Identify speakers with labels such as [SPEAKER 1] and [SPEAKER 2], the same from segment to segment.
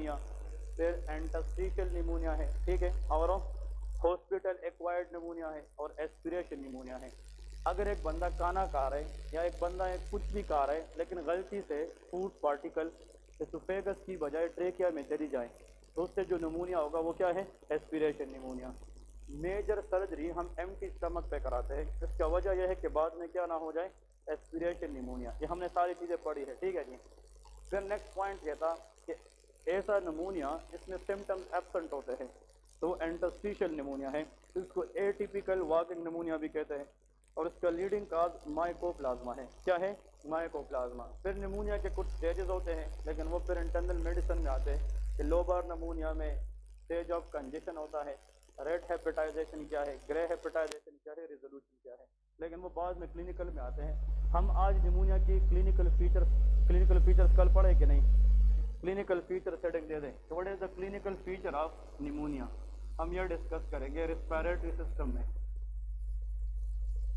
[SPEAKER 1] Pneumonia, फिर interstitial pneumonia है, ठीक है, और हॉस्पिटल एक्वायर्ड निमोनिया है और एस्पिरेशन निमोनिया है। अगर एक बंदा खाना खा रहा है या एक बंदा कुछ भी खा रहा है लेकिन गलती से फूड पार्टिकल एसोफेगस की बजाय ट्रेकिया में चली जाए तो उससे जो निमोनिया होगा वो क्या है, एस्पिरेशन निमोनिया। मेजर सर्जरी हम एम्प्टी स्टमक पे कराते हैं, इसका वजह यह है कि बाद में क्या ना हो जाए, एस्पिरेशन निमोनिया। ये हमने सारी चीज़ें पढ़ी है, ठीक है जी। फिर नेक्स्ट पॉइंट ये था कि ऐसा निमोनिया जिसमें सिम्टम्स एब्सेंट होते हैं तो इंटरस्टिशियल निमोनिया है, इसको एटिपिकल वॉकिंग निमोनिया भी कहते हैं, और इसका लीडिंग काज माइकोप्लाज्मा है। क्या है, माइकोप्लाज्मा। फिर निमोनिया के कुछ स्टेजेस होते हैं लेकिन वो फिर इंटरनल मेडिसिन में आते हैं कि लोबार निमोनिया में स्टेज ऑफ कंजेशन होता है, रेड हेपेटाइजेशन क्या है, ग्रे हेपेटाइजेशन क्या है, रिजोल्यूशन क्या है, लेकिन वो बाद में क्लिनिकल में आते हैं। हम आज निमोनिया की क्लिनिकल फीचर्स कल पढ़े कि नहीं, क्लिनिकल फीचर सेटिंग दे दें। What is the clinical feature of pneumonia, हम यह डिस्कस करेंगे रेस्पिरेटरी सिस्टम में।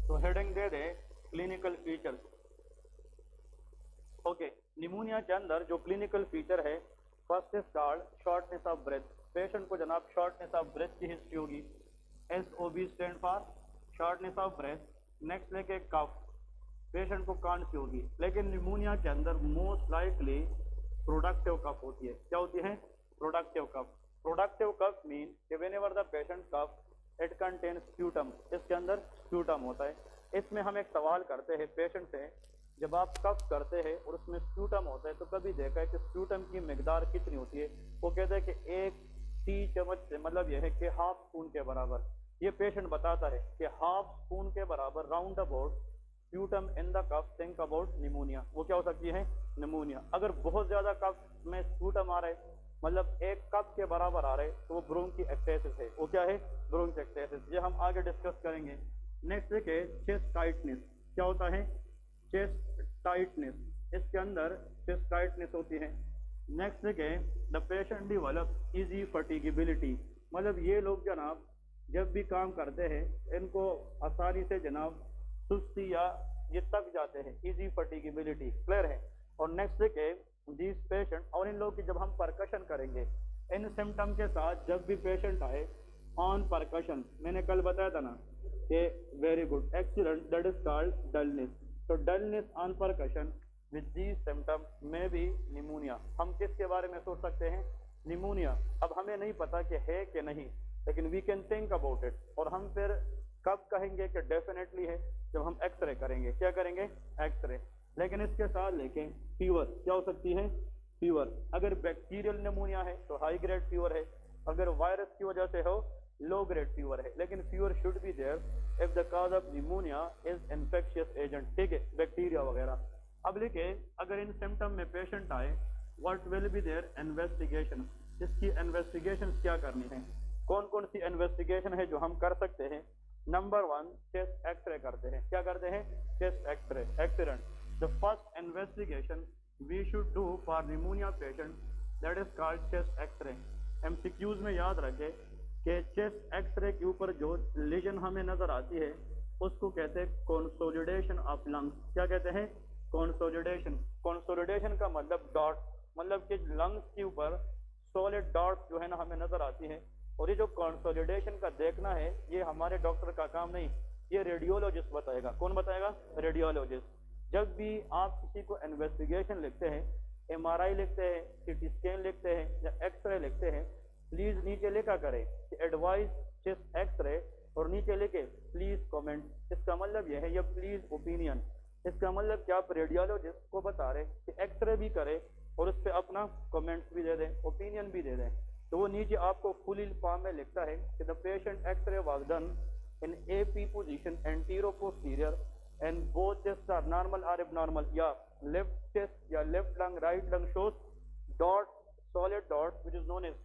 [SPEAKER 1] तो हेडिंग दे दे क्लिनिकल फीचर्स। ओके, निमोनिया के अंदर जो क्लिनिकल फीचर है, first is called shortness of breath. Patient को जनाब शॉर्टनेस ऑफ ब्रेथ की हिस्ट्री होगी, SOB stand for shortness of breath. Next लेके कफ, पेशेंट को कांसी होगी, लेकिन निमोनिया के अंदर मोस्ट लाइकली प्रोडक्टिव कफ होती है। क्या होती है, productive cough. Productive cough mean कि whenever the patient cough it contains sputum, इसके अंदर स्प्यूटम होता है। इसमें हम एक सवाल करते हैं पेशेंट से, जब आप कफ करते हैं और उसमें स्प्यूटम होता है तो कभी देखा है कि स्प्यूटम की मिकदार कितनी होती है? वो कहते हैं कि 1 टी चम्मच से, मतलब यह है कि हाफ स्पून के बराबर। ये पेशेंट बताता है कि हाफ स्पून के बराबर round about sputum in the cough, think about pneumonia. वो क्या हो सकती है, निमोनिया। अगर बहुत ज्यादा कफ में स्प्यूटम आ रहा है, मतलब 1 कप के बराबर आ रहे, तो वो ब्रोंकिएक्टेसिस है। वो क्या है, ब्रोंकिएक्टेसिस। ये हम आगे डिस्कस करेंगे। नेक्स्ट है चेस्ट टाइटनेस। क्या होता है, चेस्ट टाइटनेस, इसके अंदर चेस्ट टाइटनेस होती है। नेक्स्ट है द पेशेंट डेवलप इजी फटीगेबिलिटी, मतलब ये लोग जनाब जब भी काम करते हैं इनको आसानी से जनाब सुस्ती या ये तक जाते हैं, इजी फटीगेबिलिटी, क्लियर है। और नेक्स्ट है दिस पेशेंट, और इन लोगों की जब हम परकशन करेंगे इन सिम्टम के साथ, जब भी पेशेंट आए ऑन परकशन, मैंने कल बताया था ना कि very good excellent, that is called dullness. तो dullness on percussion with this symptom में भी निमोनिया। हम किसके बारे में सोच सकते हैं, निमोनिया। अब हमें नहीं पता कि है कि नहीं, लेकिन we can think about it. और हम फिर कब कहेंगे कि डेफिनेटली है, जब हम एक्सरे करेंगे। क्या करेंगे, एक्सरे। लेकिन इसके साथ लेके फीवर, क्या हो सकती है, फीवर। अगर बैक्टीरियल निमोनिया है तो हाई ग्रेड फीवर है, अगर वायरस की वजह से हो लो ग्रेड फीवर है, लेकिन fever should be there if the cause of pneumonia is infectious agent, ठीक है, बैक्टीरिया वगैरह। अब लिखे अगर इन सिम्टम में पेशेंट आए, what will be there investigation, इसकी इन्वेस्टिगेशन क्या करनी है। कौन कौन सी इन्वेस्टिगेशन है जो हम कर सकते हैं। नंबर 1 चेस्ट एक्सरे करते हैं। क्या करते हैं, chest x-ray. Excellent. The first investigation we should do for pneumonia patient that is called chest x-ray. MCQs में याद रखें कि चेस्ट एक्सरे के ऊपर जो लीजन हमें नजर आती है उसको कहते हैं कंसोलिडेशन ऑफ लंग्स। क्या कहते हैं, कंसोलिडेशन। कंसोलिडेशन का मतलब डॉट, मतलब कि लंग्स के ऊपर सॉलिड डॉट जो है ना हमें नजर आती है। और ये जो कंसोलिडेशन का देखना है ये हमारे डॉक्टर का काम नहीं, ये रेडियोलॉजिस्ट बताएगा। कौन बताएगा, रेडियोलॉजिस्ट। जब भी आप किसी को इन्वेस्टिगेशन लिखते हैं, MRI लिखते हैं, CT स्कैन लिखते हैं या एक्सरे लिखते हैं, प्लीज नीचे लिखा करें कि एडवाइस चेस्ट एक्सरे, और नीचे लिखे प्लीज कमेंट। इसका मतलब यह है, या प्लीज ओपिनियन। इसका मतलब कि आप रेडियोलॉजिस्ट को बता रहे कि एक्सरे भी करे और उस पर अपना कमेंट्स भी दे दें, ओपिनियन भी दे दें। तो वो नीचे आपको फुल फॉर्म में लिखता है कि the patient x-ray was done in AP position antero posterior and both chest are normal और एबनॉर्मल, या लेफ्ट चेस्ट या left lung right lung shows dot, solid dot which is known as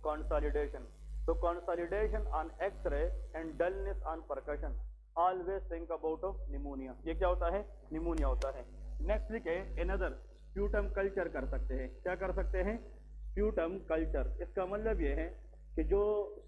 [SPEAKER 1] consolidation. So consolidation on X-ray and dullness on percussion. Always think about of pneumonia. ये क्या होता है, pneumonia होता है। Next लिखे another sputum culture कर सकते हैं। क्या कर सकते हैं, sputum culture। इसका मतलब ये है कि जो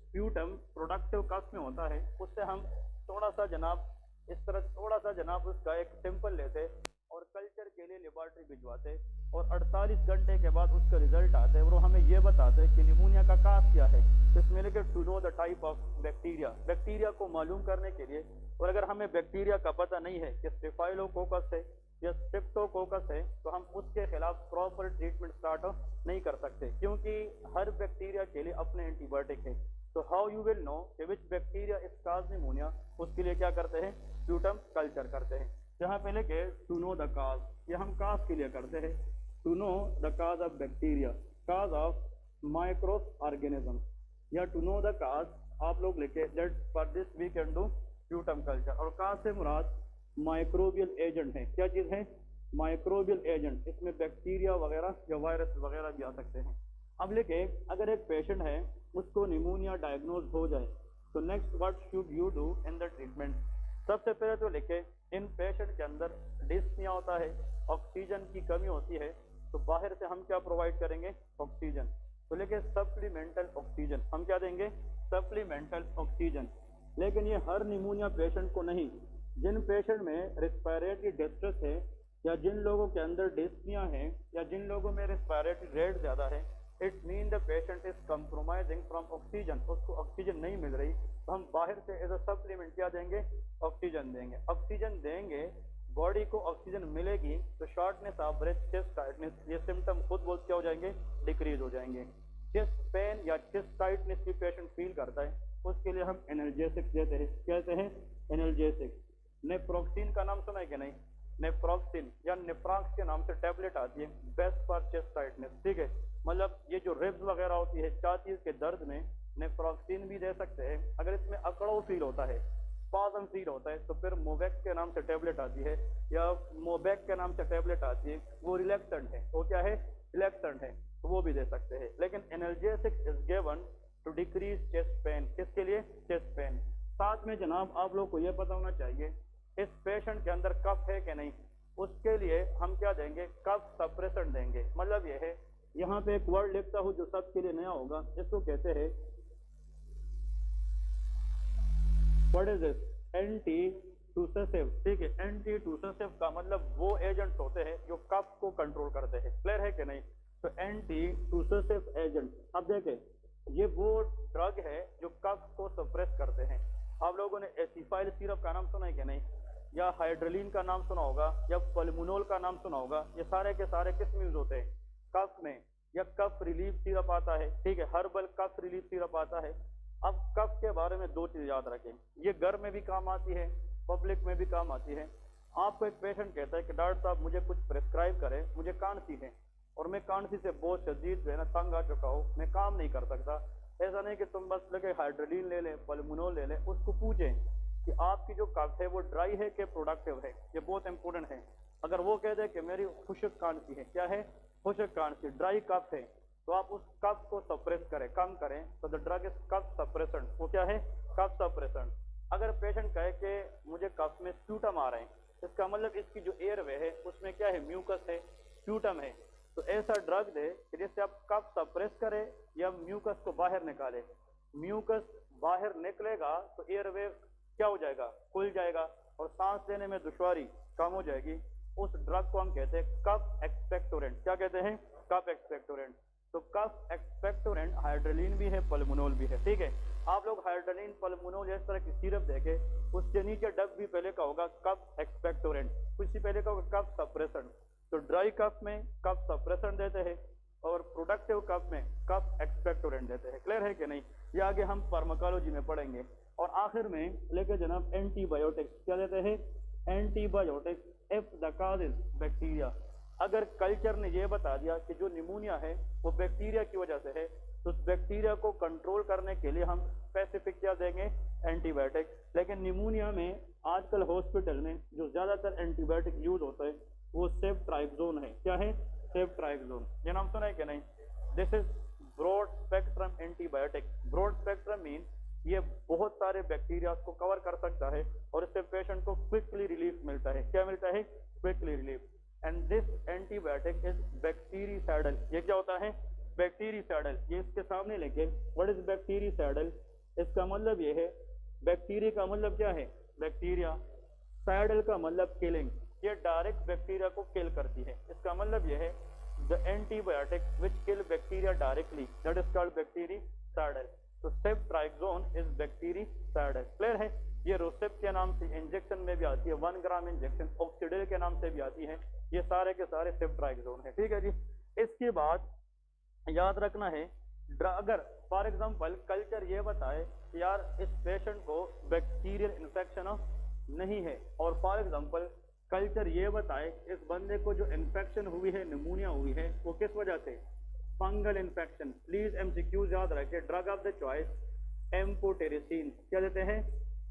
[SPEAKER 1] sputum प्रोडक्टिव कफ में होता है उससे हम थोड़ा सा जनाब इस तरह थोड़ा सा जनाब उसका एक सैंपल लेते और कल्चर के लिए लेबोरेटरी भिजवाते और 48 घंटे के बाद उसका रिजल्ट आता है और हमें बताते हैं कि निमोनिया का काज क्या है। इसमें लिखे to know the type of bacteria, bacteria को मालूम करने के लिए। और अगर हमें बैक्टीरिया का पता नहीं है कि स्टेफाइलोकोकस है या स्ट्रेप्टोकोकस है, तो हम उसके खिलाफ प्रॉपर ट्रीटमेंट स्टार्ट नहीं कर सकते, क्योंकि हर बैक्टीरिया के लिए अपने एंटीबायोटिक है। तो हाउ यू विल नो कि विच बैक्टीरिया इज काज निमोनिया, उसके लिए क्या करते हैं, स्प्यूटम कल्चर करते हैं। यहाँ पे लेके टू नो द काज, ये हम काज के लिए करते हैं। To know the cause of bacteria, cause of microorganism, या टू नो द काज आप लोग लिखे that for this we can do sputum culture. और काज से मुराद माइक्रोबियल एजेंट है। क्या चीज है, माइक्रोबियल एजेंट। इसमें बैक्टीरिया वगैरह या वायरस वगैरह भी आ सकते हैं। अब लेके अगर एक पेशेंट है उसको निमोनिया डायग्नोज हो जाए, तो next what should you do in the treatment. सबसे पहले तो लिखे इन पेशेंट के अंदर डिस्निया होता है, ऑक्सीजन की कमी होती है, तो बाहर से हम क्या प्रोवाइड करेंगे, ऑक्सीजन। तो लेके सप्लीमेंटल ऑक्सीजन, हम क्या देंगे, सप्लीमेंटल ऑक्सीजन। लेकिन ये हर निमोनिया पेशेंट को नहीं, जिन पेशेंट में रेस्पिरेटरी डिस्ट्रेस है, या जिन लोगों के अंदर डिस्निया है, या जिन लोगों में रेस्पिरेटरी रेट ज्यादा है, it mean the patient is compromising from oxygen, उसको ऑक्सीजन नहीं मिल रही, तो हम बाहर से एज अ सप्लीमेंट क्या देंगे, ऑक्सीजन देंगे। ऑक्सीजन देंगे, बॉडी को ऑक्सीजन मिलेगी, तो shortness of breath, chest tightness, ये सिम्टम खुद बहुत क्या हो जाएंगे, डिक्रीज हो जाएंगे। चेस्ट पेन या चेस्ट टाइटनेस भी पेशेंट फील करता है, उसके लिए हम एनाल्जेसिक देते हैं। कहते हैं एनाल्जेसिक। नेप्रोक्सिन का नाम सुना है कि नहीं, नेप्रोक्सिन या नेप्राक्स के नाम से टैबलेट आती है, बेस्ट फॉर चेस्ट टाइटनेस। ठीक है, मतलब ये जो रिब्स वगैरह होती है, छाती के दर्द में नेप्रोक्सिन भी दे सकते हैं। अगर इसमें अकड़ो फील होता है, स्पाज़म फील होता है, तो फिर मोवेक्स के नाम से टैबलेट आती है, या मोबैक के नाम से टैबलेट आती है, वो रिलैक्सेंट है। वो क्या है, रिलैक्सेंट है, तो वो भी दे सकते हैं। लेकिन analgesic is given to decrease chest pain, किसके लिए, चेस्ट पेन। साथ में जनाब आप लोग को ये पता होना चाहिए इस पेशेंट के अंदर कफ है कि नहीं, उसके लिए हम क्या देंगे, कफ सप्रेसेंट देंगे। मतलब ये है, यहाँ पे एक वर्ड लिखता हूँ जो सबके लिए नया होगा, इसको कहते हैं, व्हाट इज दिस, एंटी टूसेसिव। ठीक है, एंटी टूसेसिव का मतलब वो एजेंट्स होते हैं जो कफ को कंट्रोल करते हैं। क्लियर है कि नहीं, तो एंटी टूसेसिव एजेंट। अब देखें, ये वो ड्रग है जो कफ को सप्रेस करते हैं। आप लोगों ने एसिफाइल सिरप का नाम सुना है कि नहीं, या हाइड्रोलिन का नाम सुना होगा, या पल्मोनोल का नाम सुना होगा। ये सारे के सारे किस में यूज होते हैं, कफ में। या कफ रिलीफ सिरप आता है, ठीक है, हर्बल कफ रिलीफ सिरप आता है। अब कफ के बारे में दो चीज याद रखें, ये घर में भी काम आती है, पब्लिक में भी काम आती है। आपको एक पेशेंट कहता है कि डॉक्टर साहब मुझे कुछ प्रिस्क्राइब करें, मुझे कानसी है और मैं कानसी से बहुत शदीद जो है ना तंग आ चुका हूँ, मैं काम नहीं कर सकता। ऐसा नहीं कि तुम बस लगे हाइड्रोलिन ले लें, पल्मोनोल ले लें। उसको पूछें कि आपकी जो कफ है वो ड्राई है कि प्रोडक्टिव है, ये बहुत इंपॉर्टेंट है। अगर वो कह दे कि मेरी खुश्क कानसी है, क्या है, खुश्क कानसी, ड्राई कफ है, तो आप उस कफ को सप्रेस करें, कम करें। तो the drug is cough suppressant. वो क्या है, कफ सप्रेसेंट। अगर पेशेंट कहे कि मुझे कफ में स्प्यूटम आ रहे हैं, इसका मतलब इसकी जो एयरवे है उसमें क्या है, म्यूकस है, स्प्यूटम है, तो ऐसा ड्रग दे कि जिससे आप कफ सप्रेस करें या म्यूकस को बाहर निकाले। म्यूकस बाहर निकलेगा तो एयरवे क्या हो जाएगा, खुल जाएगा और सांस लेने में दुश्वारी कम हो जाएगी। उस ड्रग को हम कहते हैं कफ एक्सपेक्टोरेंट। क्या कहते हैं, कफ एक्सपेक्टोरेंट। तो कफ एक्सपेक्टोरेंट हाइड्रोलिन भी है, पल्मोनोल भी है। ठीक है, आप लोग हाइड्रोलिन, पल्मोनोल इस तरह की सिरप देखे, उसके नीचे डब भी पहले का होगा कफ एक्सपेक्टोरेंट, कुछ पहले का होगा कफ सप्रेसेंट। तो ड्राई कफ में कफ सप्रेसेंट देते हैं और प्रोडक्टिव कफ में कफ एक्सपेक्टोरेंट देते हैं। क्लियर है कि नहीं, ये आगे हम फार्माकोलॉजी में पढ़ेंगे। और आखिर में लेके जनाब एंटीबायोटिक्स, क्या देते हैं, antibiotics if the cause is bacteria. अगर कल्चर ने यह बता दिया कि जो निमोनिया है वो बैक्टीरिया की वजह से है, तो उस बैक्टीरिया को कंट्रोल करने के लिए हम स्पेसिफिक क्या देंगे, एंटीबायोटिक। लेकिन निमोनिया में आजकल हॉस्पिटल में जो ज्यादातर एंटीबायोटिक यूज होता है वो सेफ्ट्राइक्सोन है। क्या है, सेफ्ट्राइक्सोन, ये नाम सुना है कि नहीं। This is broad spectrum antibiotic. Broad spectrum mean ये बहुत सारे बैक्टीरिया को कवर कर सकता है और इससे पेशेंट को क्विकली रिलीफ मिलता है। क्या मिलता है, quickly relief. And this antibiotic is bactericidal. ये क्या होता है, बैक्टीरिसाइडल। ये इसके सामने लेके, व्हाट इज बैक्टीरिसाइडल, इसका मतलब ये है, बैक्टीरिया का मतलब क्या है, बैक्टीरिया, साइडल का मतलब किलिंग, ये डायरेक्ट बैक्टीरिया को किल करती है। इसका मतलब ये है the antibiotic which kill bacteria directly, that is called bactericidal. तो सेफ्ट्राइक्सोन इज बैक्टीरिसाइडल। क्लियर है? ये रोसेप के नाम से इंजेक्शन में भी आती है, 1 ग्राम इंजेक्शन, ऑक्सीडिल के नाम से भी आती है, ये सारे के सारे सेफ्ट्राइक्सोन है। ठीक है जी। इसके बाद याद रखना है, अगर फॉर एग्जांपल कल्चर ये बताए यार इस पेशेंट को बैक्टीरियल इन्फेक्शन नहीं है, और फॉर एग्जांपल कल्चर ये बताए इस बंदे को जो इन्फेक्शन हुई है, निमोनिया हुई है, वो किस वजह से? Fungal infection. प्लीज एमसीक्यूज याद रखें। Drug of the choice amphotericin, क्या देते हैं?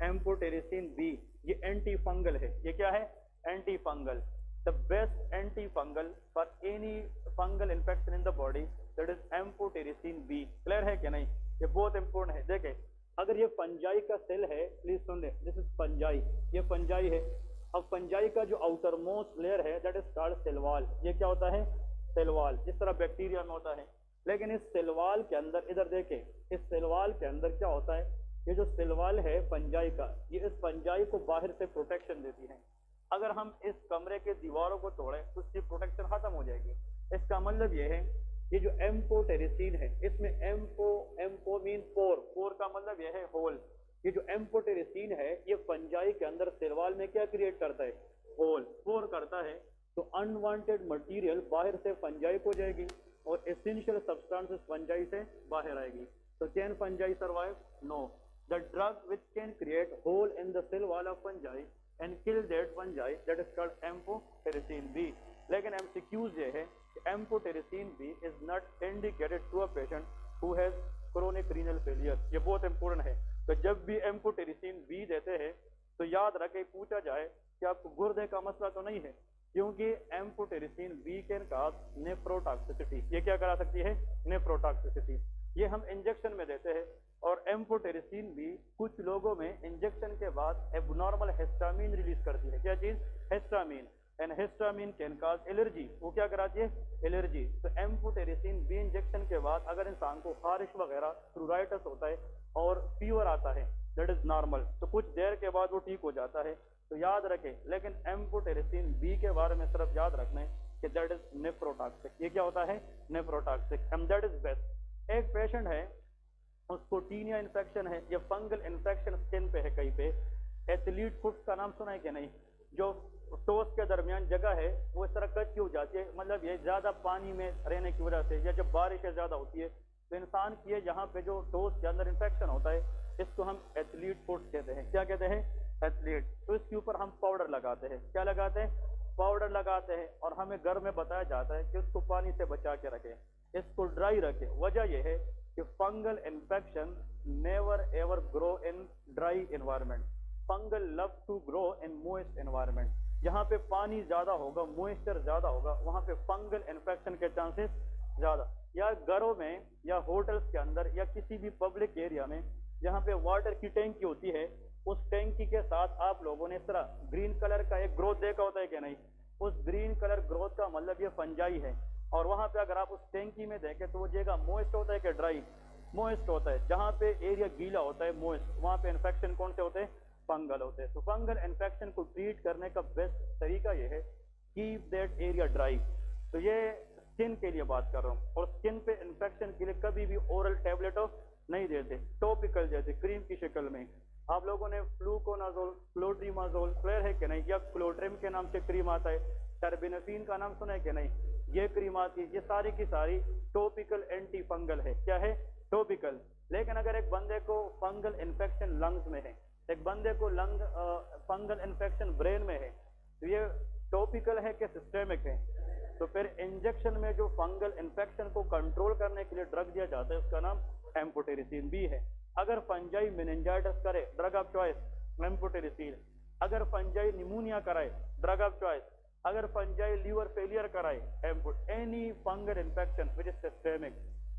[SPEAKER 1] Amphotericin B. ये एंटी फंगल है। ये क्या है? Anti fungal. The best anti fungal for any fungal infection in the body, that is amphotericin B. Clear है कि नहीं? ये बहुत इंपॉर्टेंट है। देखें, अगर ये फंजाई का सेल है, प्लीज सुन ले, दिस इज फंजाई, ये फंजाई है। अब फंजाई का जो आउटर मोस्ट लेयर है that is called cell wall. ये क्या होता है? Cell wall. जिस तरह बैक्टीरिया में होता है, लेकिन इस सेल वॉल के अंदर, इधर देखें, इस सेल वॉल के अंदर क्या होता है? ये जो सेल वॉल है फंजाई का, ये इस फंजाई को बाहर से प्रोटेक्शन देती है। अगर हम इस कमरे के दीवारों को तोड़ें तो उसकी प्रोटेक्शन खत्म हो जाएगी। इसका मतलब ये है, ये जो एम्फोटेरिसिन है, इसमें एम्फो मीन पोर, पोर का मतलब ये है होल। ये जो एम्फोटेरिसिन है ये फंजाई के अंदर सेल वॉल में क्या क्रिएट करता है? होल, पोर करता है। तो अनवांटेड मटेरियल बाहर से फंजाई को जाएगी और एसेंशियल सब्सटेंसेस फंजाई से बाहर आएगी। तो can fungi survive? No. The drug which can create hole in the cell wall of fungi and kill that fungi, that is called amphotericin B. लेकिन एमसीक्यूज ये है कि amphotericin B is not indicated to a patient who has chronic renal failure. ये बहुत important है। तो जब भी एम्फोटेरिसिन बी देते हैं तो याद रखें, पूछा जाए कि आपको गुर्दे का मसला तो नहीं है, क्योंकि amphotericin B can cause nephrotoxicity. ये क्या करा सकती है? नेफ्रोटॉक्सिसिटी। ये हम इंजेक्शन में देते हैं। और एम्फोटेरिसिन बी कुछ लोगों में इंजेक्शन के बाद एबनॉर्मल हिस्टामिन रिलीज करती है। क्या चीज? Histamine. And histamine can cause allergy. वो क्या कराती है? एलर्जी। तो एम्फोटेरिसिन बी इंजेक्शन के बाद अगर इंसान को खारिश वगैरह, प्लूराइटिस होता है और फीवर आता है, दैट इज नॉर्मल, तो कुछ देर के बाद वो ठीक हो जाता है। तो याद रखें, लेकिन एम्फोटेरिसिन बी के बारे में सिर्फ याद रखना है कि दैट इज नेफ्रोटॉक्सिक। ये क्या होता है? Nephrotoxic, and that is best. एक पेशेंट है, उसको टीनिया इन्फेक्शन है, ये फंगल इन्फेक्शन स्किन पे है कहीं पे। एथलीट फुट का नाम सुना है कि नहीं? जो टोस के दरमियान जगह है वो इस तरह कच्ची हो जाती है, मतलब ये ज्यादा पानी में रहने की वजह से, या जब बारिश ज्यादा होती है तो इंसान की यहाँ पे जो टोस के अंदर इन्फेक्शन होता है, इसको हम एथलीट फुट कहते हैं। क्या कहते हैं? एथलीट। तो इसके ऊपर हम पाउडर लगाते हैं। क्या लगाते हैं? पाउडर लगाते हैं। और हमें घर में बताया जाता है कि उसको पानी से बचा के रखें, इसको ड्राई रखें। वजह यह है कि fungal infection never ever grow in dry environment. Fungal love to grow in moist environment. जहाँ पे पानी ज्यादा होगा, मॉइस्चर ज्यादा होगा, वहाँ पे फंगल इन्फेक्शन के चांसेस ज्यादा। या घरों में या होटल्स के अंदर या किसी भी पब्लिक एरिया में जहाँ पे वाटर की टैंकी होती है, उस टैंकी के साथ आप लोगों ने इस तरह ग्रीन कलर का एक ग्रोथ देखा होता है कि नहीं? उस ग्रीन कलर ग्रोथ का मतलब ये फंजाई है। और वहाँ पे अगर आप उस टैंकी में देखें तो वो जगह मोइस्ट होता है कि ड्राई? मोइस्ट होता है। जहाँ पे एरिया गीला होता है, मोइस्ट, वहाँ पे इन्फेक्शन कौन से होते हैं? फंगल होते हैं। तो फंगल इन्फेक्शन को ट्रीट करने का बेस्ट तरीका ये है, कीप दैट एरिया ड्राई। तो ये स्किन के लिए बात कर रहा हूँ। और स्किन पे इन्फेक्शन के लिए कभी भी ओरल टैबलेट नहीं देते, टॉपिकल जैसे क्रीम की शक्ल में। आप लोगों ने फ्लूकोनाजोल, क्लोट्रीमाजोल, क्लियर है कि नहीं? या क्लोट्रिम के नाम से क्रीम आता है, टर्बिनोफिन का नाम सुना है कि नहीं? ये क्रीम आती है। ये सारी की सारी टॉपिकल एंटी फंगल है। क्या है? टॉपिकल। लेकिन अगर एक बंदे को फंगल इन्फेक्शन लंग्स में है, एक बंदे को फंगल इन्फेक्शन ब्रेन में है, तो ये टॉपिकल है कि सिस्टेमिक है? तो फिर इंजेक्शन में जो फंगल इन्फेक्शन को कंट्रोल करने के लिए ड्रग दिया जाता है, उसका नाम एम्फोटेरिसिन बी है। अगर फंजाई मेनिंजाइटिस करे, ड्रग ऑफ चॉइस एम्फोटेरिसिन। अगर फंजाई निमोनिया कराए, ड्रग ऑफ चॉइस। अगर फंजाई लीवर फेलियर कराए, any fungal infection which is systemic,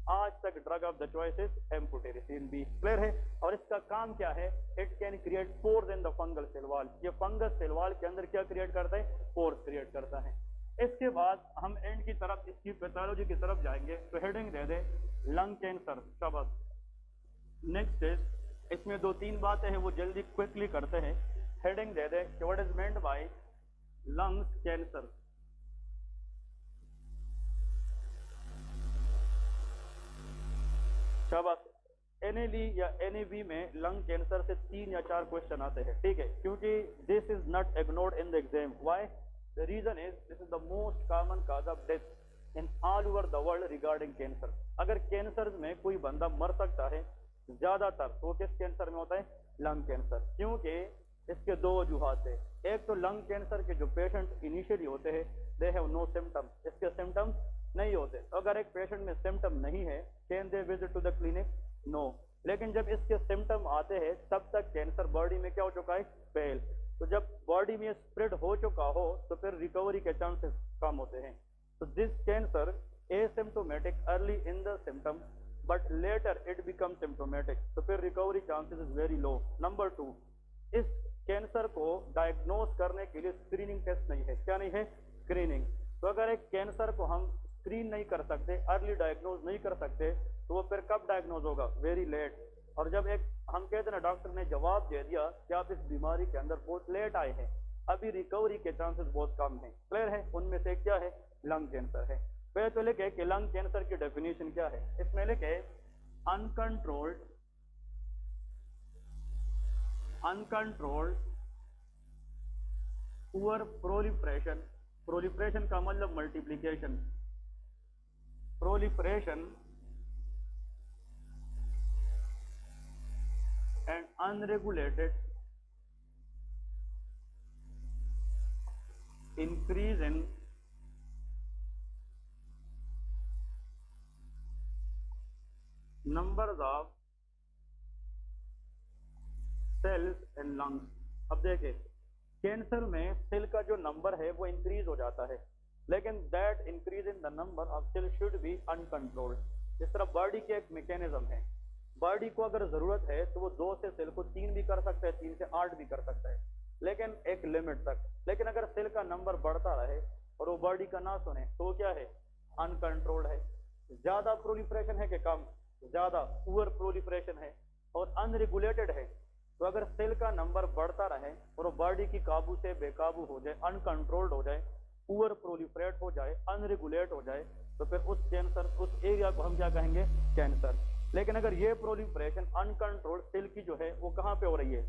[SPEAKER 1] आज तक drug of the choice is amphotericin B. Clear है? और इसका काम क्या है? It can create pores in the fungal cell wall. ये फंगस सेल वॉल के अंदर क्या क्रिएट करता है? पोर्स क्रिएट करता है। इसके बाद हम एंड की तरफ, इसकी पैथोलॉजी की तरफ जाएंगे। तो हेडिंग दे दे लंग कैंसर। शाबाश। नेक्स्ट इज, इसमें 2-3 बातें हैं वो जल्दी क्विकली करते हैं। हेडिंग दे दे कि what is meant by lungs cancer. शाबाश। NLE या NAB में लंग कैंसर से 3 या 4 क्वेश्चन आते हैं, ठीक है, क्योंकि this is not ignored in the exam. Why? The reason is this is the most common cause of death in all over the world regarding cancer. अगर कैंसर में कोई बंदा मर सकता है ज्यादातर तो वो किस कैंसर में होता है? Lung cancer. क्योंकि इसके दो वजूहात है। एक तो लंग कैंसर के जो पेशेंट इनिशियली होते हैं दे हैव नो सिम्टम, इसके सिम्टम्स नहीं होते। तो अगर एक पेशेंट में सिम्टम नहीं है can they visit to the clinic? No. लेकिन जब इसके सिम्टम आते हैं तब तक कैंसर बॉडी में क्या हो चुका है? फेल। तो जब बॉडी में स्प्रेड हो चुका हो तो फिर रिकवरी के चांसेस कम होते हैं। तो this cancer asymptomatic early in the symptom but later it become symptomatic, तो फिर recovery chances is very low. Number 2, इस कैंसर को डायग्नोज करने के लिए स्क्रीनिंग टेस्ट नहीं है। क्या नहीं है? स्क्रीनिंग। तो अगर एक कैंसर को हम स्क्रीन नहीं कर सकते, अर्ली डायग्नोज नहीं कर सकते, तो वो फिर कब डायग्नोज होगा? Very late. और जब एक हम कहते हैं ना डॉक्टर ने जवाब दे दिया कि आप इस बीमारी के अंदर बहुत लेट आए हैं, अभी रिकवरी के चांसेस बहुत कम हैं। क्लियर है? उनमें से क्या है? लंग कैंसर है। पहले तो लिखे कि लंग कैंसर की डेफिनेशन क्या है। इसमें लिखे अनकंट्रोल्ड पुअर प्रोलिफरेशन। प्रोलिफरेशन का मतलब multiplication. Proliferation and unregulated increase in numbers of cells in lungs। अब देखिए कैंसर में सेल का जो नंबर है वो इंक्रीज हो जाता है, लेकिन that increase in the number of cell should be uncontrolled. इस तरह बॉडी के एक मैकेनिज्म है, बॉडी को अगर जरूरत है तो वो 2 से सेल को 3 भी कर सकता है, 3 से 8 भी कर सकता है, लेकिन एक लिमिट तक। लेकिन अगर सेल का नंबर बढ़ता रहे और वो बॉडी का ना सुने तो क्या है? अनकंट्रोल्ड है। ज्यादा प्रोलिफरेशन है कि कम? ज्यादा। पुअर प्रोलिफरेशन है और अनरेगुलेटेड है। तो अगर सेल का नंबर बढ़ता रहे और वो बॉडी की काबू से बेकाबू हो जाए, अनकंट्रोल्ड हो जाए, पुअर प्रोलिफरेट हो जाए, अनरेगुलेट हो जाए, तो फिर उस कैंसर, उस एरिया को हम क्या कहेंगे? कैंसर। लेकिन अगर ये प्रोलिफरेशन अनकंट्रोल्ड सेल की जो है वो कहाँ पे हो रही है?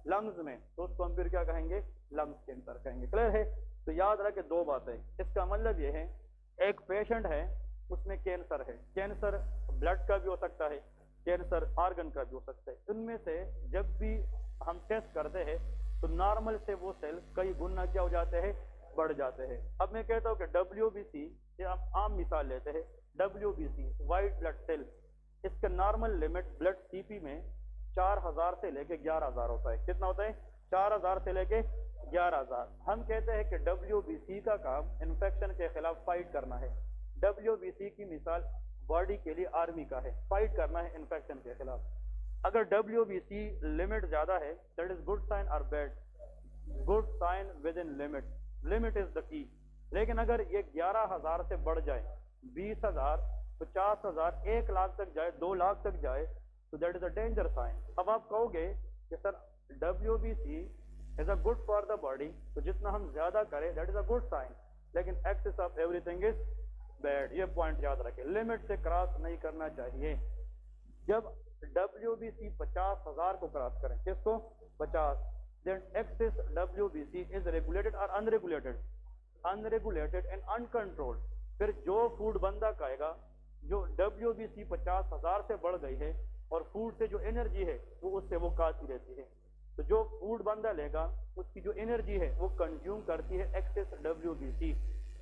[SPEAKER 1] लंग्स में, तो उसको हम फिर क्या कहेंगे? लंग्स कैंसर कहेंगे। क्लियर है? तो याद रखे 2 बातें। इसका मतलब ये है एक पेशेंट है उसमें कैंसर है, कैंसर ब्लड का भी हो सकता है, कैंसर ऑर्गन का भी हो सकता है। इनमें से जब भी हम टेस्ट करते हैं तो नॉर्मल से वो सेल कई गुना क्या हो जाते हैं? बढ़ जाते हैं। अब मैं कहता हूँ कि WBC, ये आप आम मिसाल लेते हैं, WBC व्हाइट ब्लड सेल, इसका नॉर्मल लिमिट ब्लड CP में 4000 से लेके 11000 होता है। कितना होता है? 4000 से लेके 11000। हम कहते हैं कि WBC का काम इन्फेक्शन के खिलाफ फाइट करना है। WBC की मिसाल बॉडी के लिए आर्मी का है, फाइट करना है इन्फेक्शन के खिलाफ। अगर WBC लिमिट ज्यादा है दैट इज गुड साइन और bad? Good sign within limit, limit is the key. लेकिन अगर ये 11000 से बढ़ जाए, 20000, 50,000, 1 लाख तक जाए, 2 लाख तक जाए, तो that is a danger sign. अब आप कहोगे कि sir WBC is a good for the body, तो जितना हम ज्यादा करें that is a good sign, लेकिन excess of everything is bad. ये पॉइंट याद रखें, लिमिट से क्रॉस नहीं करना चाहिए। जब WBC 50,000 को क्रॉस करें, किसको? 50, then excess WBC is regulated or unregulated? Unregulated and uncontrolled। फिर जो फूड बंदा खाएगा, जो WBC 50,000 से बढ़ गई है और फूड से जो एनर्जी है वो उससे वो खाती रहती है, तो जो फूड बंदा लेगा उसकी जो एनर्जी है वो कंज्यूम करती है एक्सेस WBC,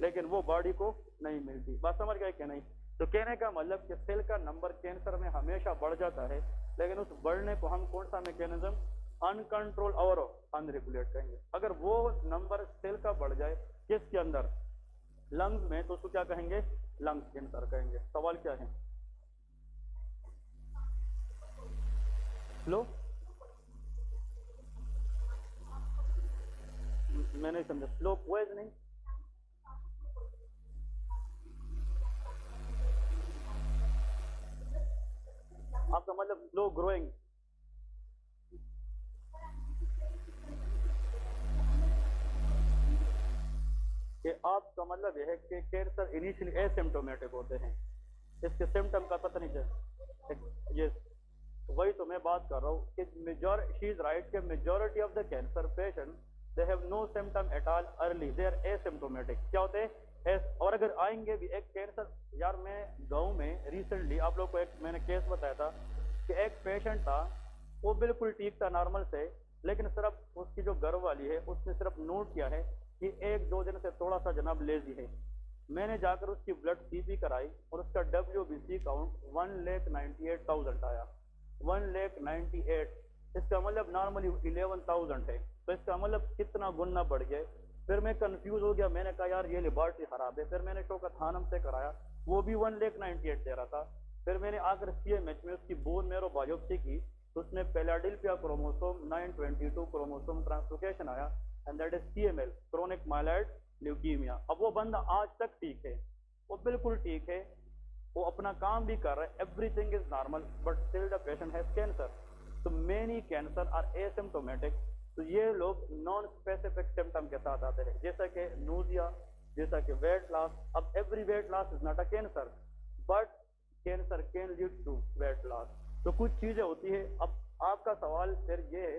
[SPEAKER 1] लेकिन वो बॉडी को नहीं मिलती। बात समझ गए कि नहीं? तो कहने का मतलब कि सेल का नंबर कैंसर में हमेशा बढ़ जाता है, लेकिन उस बढ़ने को हम कौन सा मैकेनिज्म? अनकंट्रोल और अनरेगुलेट कहेंगे। अगर वो नंबर सेल का बढ़ जाए किसके अंदर? लंग्स में, तो उसको क्या कहेंगे? लंग्स कैंसर कहेंगे। सवाल क्या है? लो, मैं नहीं समझा। स्लो पोएज नहीं, आपका मतलब स्लो ग्रोइंग। कि आपका मतलब यह है कि कैंसर इनिशियली एसिम्टोमेटिक होते हैं, इसके सिम्टम का पता नहीं चलता। बात कर रहा हूँ कि शी इज राइट के majority of the cancer patient they have no symptom at all early, they are asymptomatic. क्या होते हैं? और अगर आएंगे भी एक कैंसर, यार मैं गाँव में रिसेंटली आप लोग को एक मैंने केस बताया था कि एक पेशेंट था, वो बिल्कुल ठीक था नॉर्मल से, लेकिन सिर्फ उसकी जो घर वाली है उसने सिर्फ नोट किया है कि 1-2 दिन से थोड़ा सा जनाब लेजी है। मैंने जाकर उसकी ब्लड सीपी कराई और उसका WBC काउंट 1,98,000 आया। 1,98,000, इसका मतलब नॉर्मली 11,000 है, तो इसका मतलब कितना गुना बढ़ गया। फिर मैं कंफ्यूज हो गया, मैंने कहा यार ये लेबॉर्ट्री खराब है। फिर मैंने शौकत खानम से कराया, वो भी 1,98,000 दे रहा था। फिर मैंने आकर CMH में उसकी बोन मेरो बायोप्सी की, तो उसमें फिलाडेल्फिया क्रोमोसोम 922 क्रोमोसोम ट्रांसलोकेशन आया, and that is CML, chronic myeloid leukaemia. अब वो बंदा आज तक ठीक है, वो बिल्कुल ठीक है, वो अपना काम भी कर रहा है, everything is normal, but still the patient has cancer. तो मेनी कैंसर आर एसिम्प्टोमेटिक। तो ये लोग नॉन स्पेसिफिक सिम्टम के साथ आते हैं, जैसा कि नोजिया, जैसा कि वेट लॉस। अब every weight loss is not a cancer, but cancer can lead to weight loss. तो कुछ चीजें होती है। अब आपका सवाल फिर ये है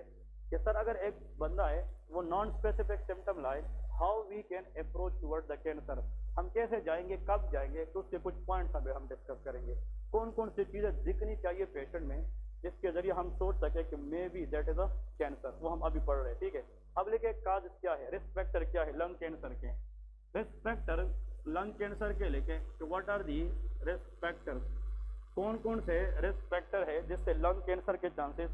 [SPEAKER 1] कि सर अगर एक बंदा है वो नॉन स्पेसिफिक सिम्टम लाए, how we can approach toward the cancer, हम कैसे जाएंगे, कब जाएंगे, तो उसके कुछ पॉइंट्स अभी हम डिस्कस करेंगे। कौन कौन सी चीजें दिखनी चाहिए पेशेंट में जिसके जरिए हम सोच सके कि may be that is a cancer, वो हम अभी पढ़ रहे हैं, ठीक है। अब लेके काज क्या है, रिस्क फैक्टर क्या है लंग कैंसर के। रिस्क फैक्टर लंग कैंसर के लेके what are the risk factors, कौन कौन से रिस्क फैक्टर है जिससे लंग कैंसर के चांसेस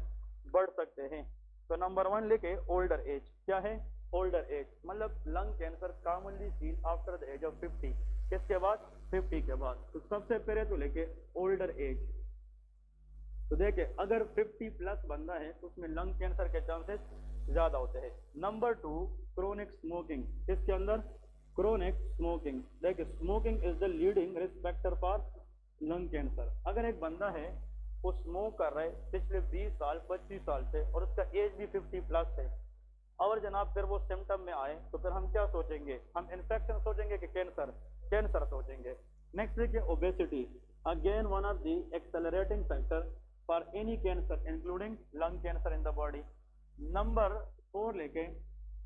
[SPEAKER 1] बढ़ सकते हैं। तो नंबर 1 लेके ओल्डर एज। क्या है ओल्डर एज? मतलब lung cancer commonly seen after the age of 50। किसके बाद? 50 के बाद। तो सबसे पहले तो लेके ओल्डर एज। तो देखिए अगर 50 प्लस बंदा है तो उसमें लंग कैंसर के चांसेस ज्यादा होते हैं। Number 2 chronic smoking. इसके अंदर क्रोनिक स्मोकिंग। देखिए smoking is the leading risk factor for lung cancer. अगर एक बंदा है वो स्मोक कर रहा है पिछले 20 साल 25 साल से और उसका एज भी 50 प्लस है, और जनाब फिर वो सिम्टम में आए, तो फिर हम क्या सोचेंगे? हम इन्फेक्शन सोचेंगे कि कैंसर? कैंसर सोचेंगे। नेक्स्ट देखिए obesity, again one of the accelerating factor for any cancer including lung cancer in the body. Number 4 लेके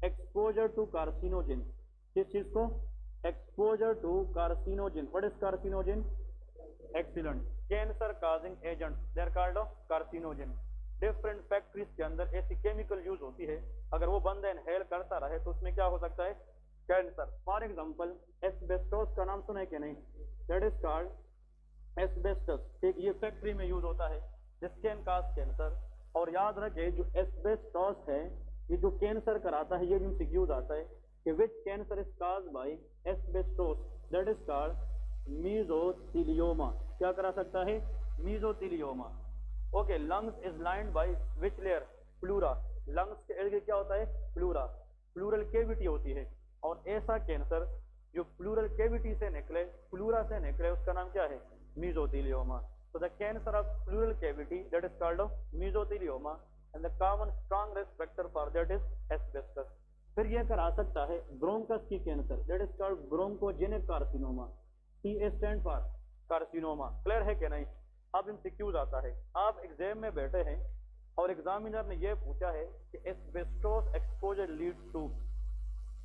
[SPEAKER 1] एक्सपोजर टू कार्सिनोजिन। किस चीज को? Exposure to carcinogen. What is carcinogen? Excellent. Cancer causing agent, they are called carcinogen. Different factories के अंदर ऐसी chemical use होती है, अगर वो बंदा इनहेल करता रहे तो उसमें क्या हो सकता है? कैंसर। फॉर एग्जांपल एस्बेस्टोस का नाम सुना है कि नहीं? That is called asbestos. ठीक, ये फैक्ट्री में यूज होता है, दिस कैन कॉज कैंसर। और याद रखे जो एस्बेस्टोस है ये जो कैंसर कराता है, ये भी MCQs आता है कि which cancer is caused by asbestos, that is called mesothelioma. क्या करा सकता है? Mesothelioma. Okay, lungs is lined by which layer? Pleura. Lungs के इर्द क्या होता है? प्लूरा, प्लूरल केविटी होती है। और ऐसा कैंसर जो प्लूरल केविटी से निकले, प्लूरा से निकले, उसका नाम क्या है? मीजोथीलियोमा। So the cancer of pleural cavity that is called mesothelioma and the common strong risk factor for that is asbestos. फिर यह करा सकता है ब्रोंकस की cancer, that is called bronchogenic carcinoma. C stand for carcinoma. Clear है कि नहीं? अब MCQs आता है, आप एग्जाम में बैठे हैं और एग्जामिनर ने यह पूछा है कि एस्बेस्टोस एक्सपोजर लीड्स टू,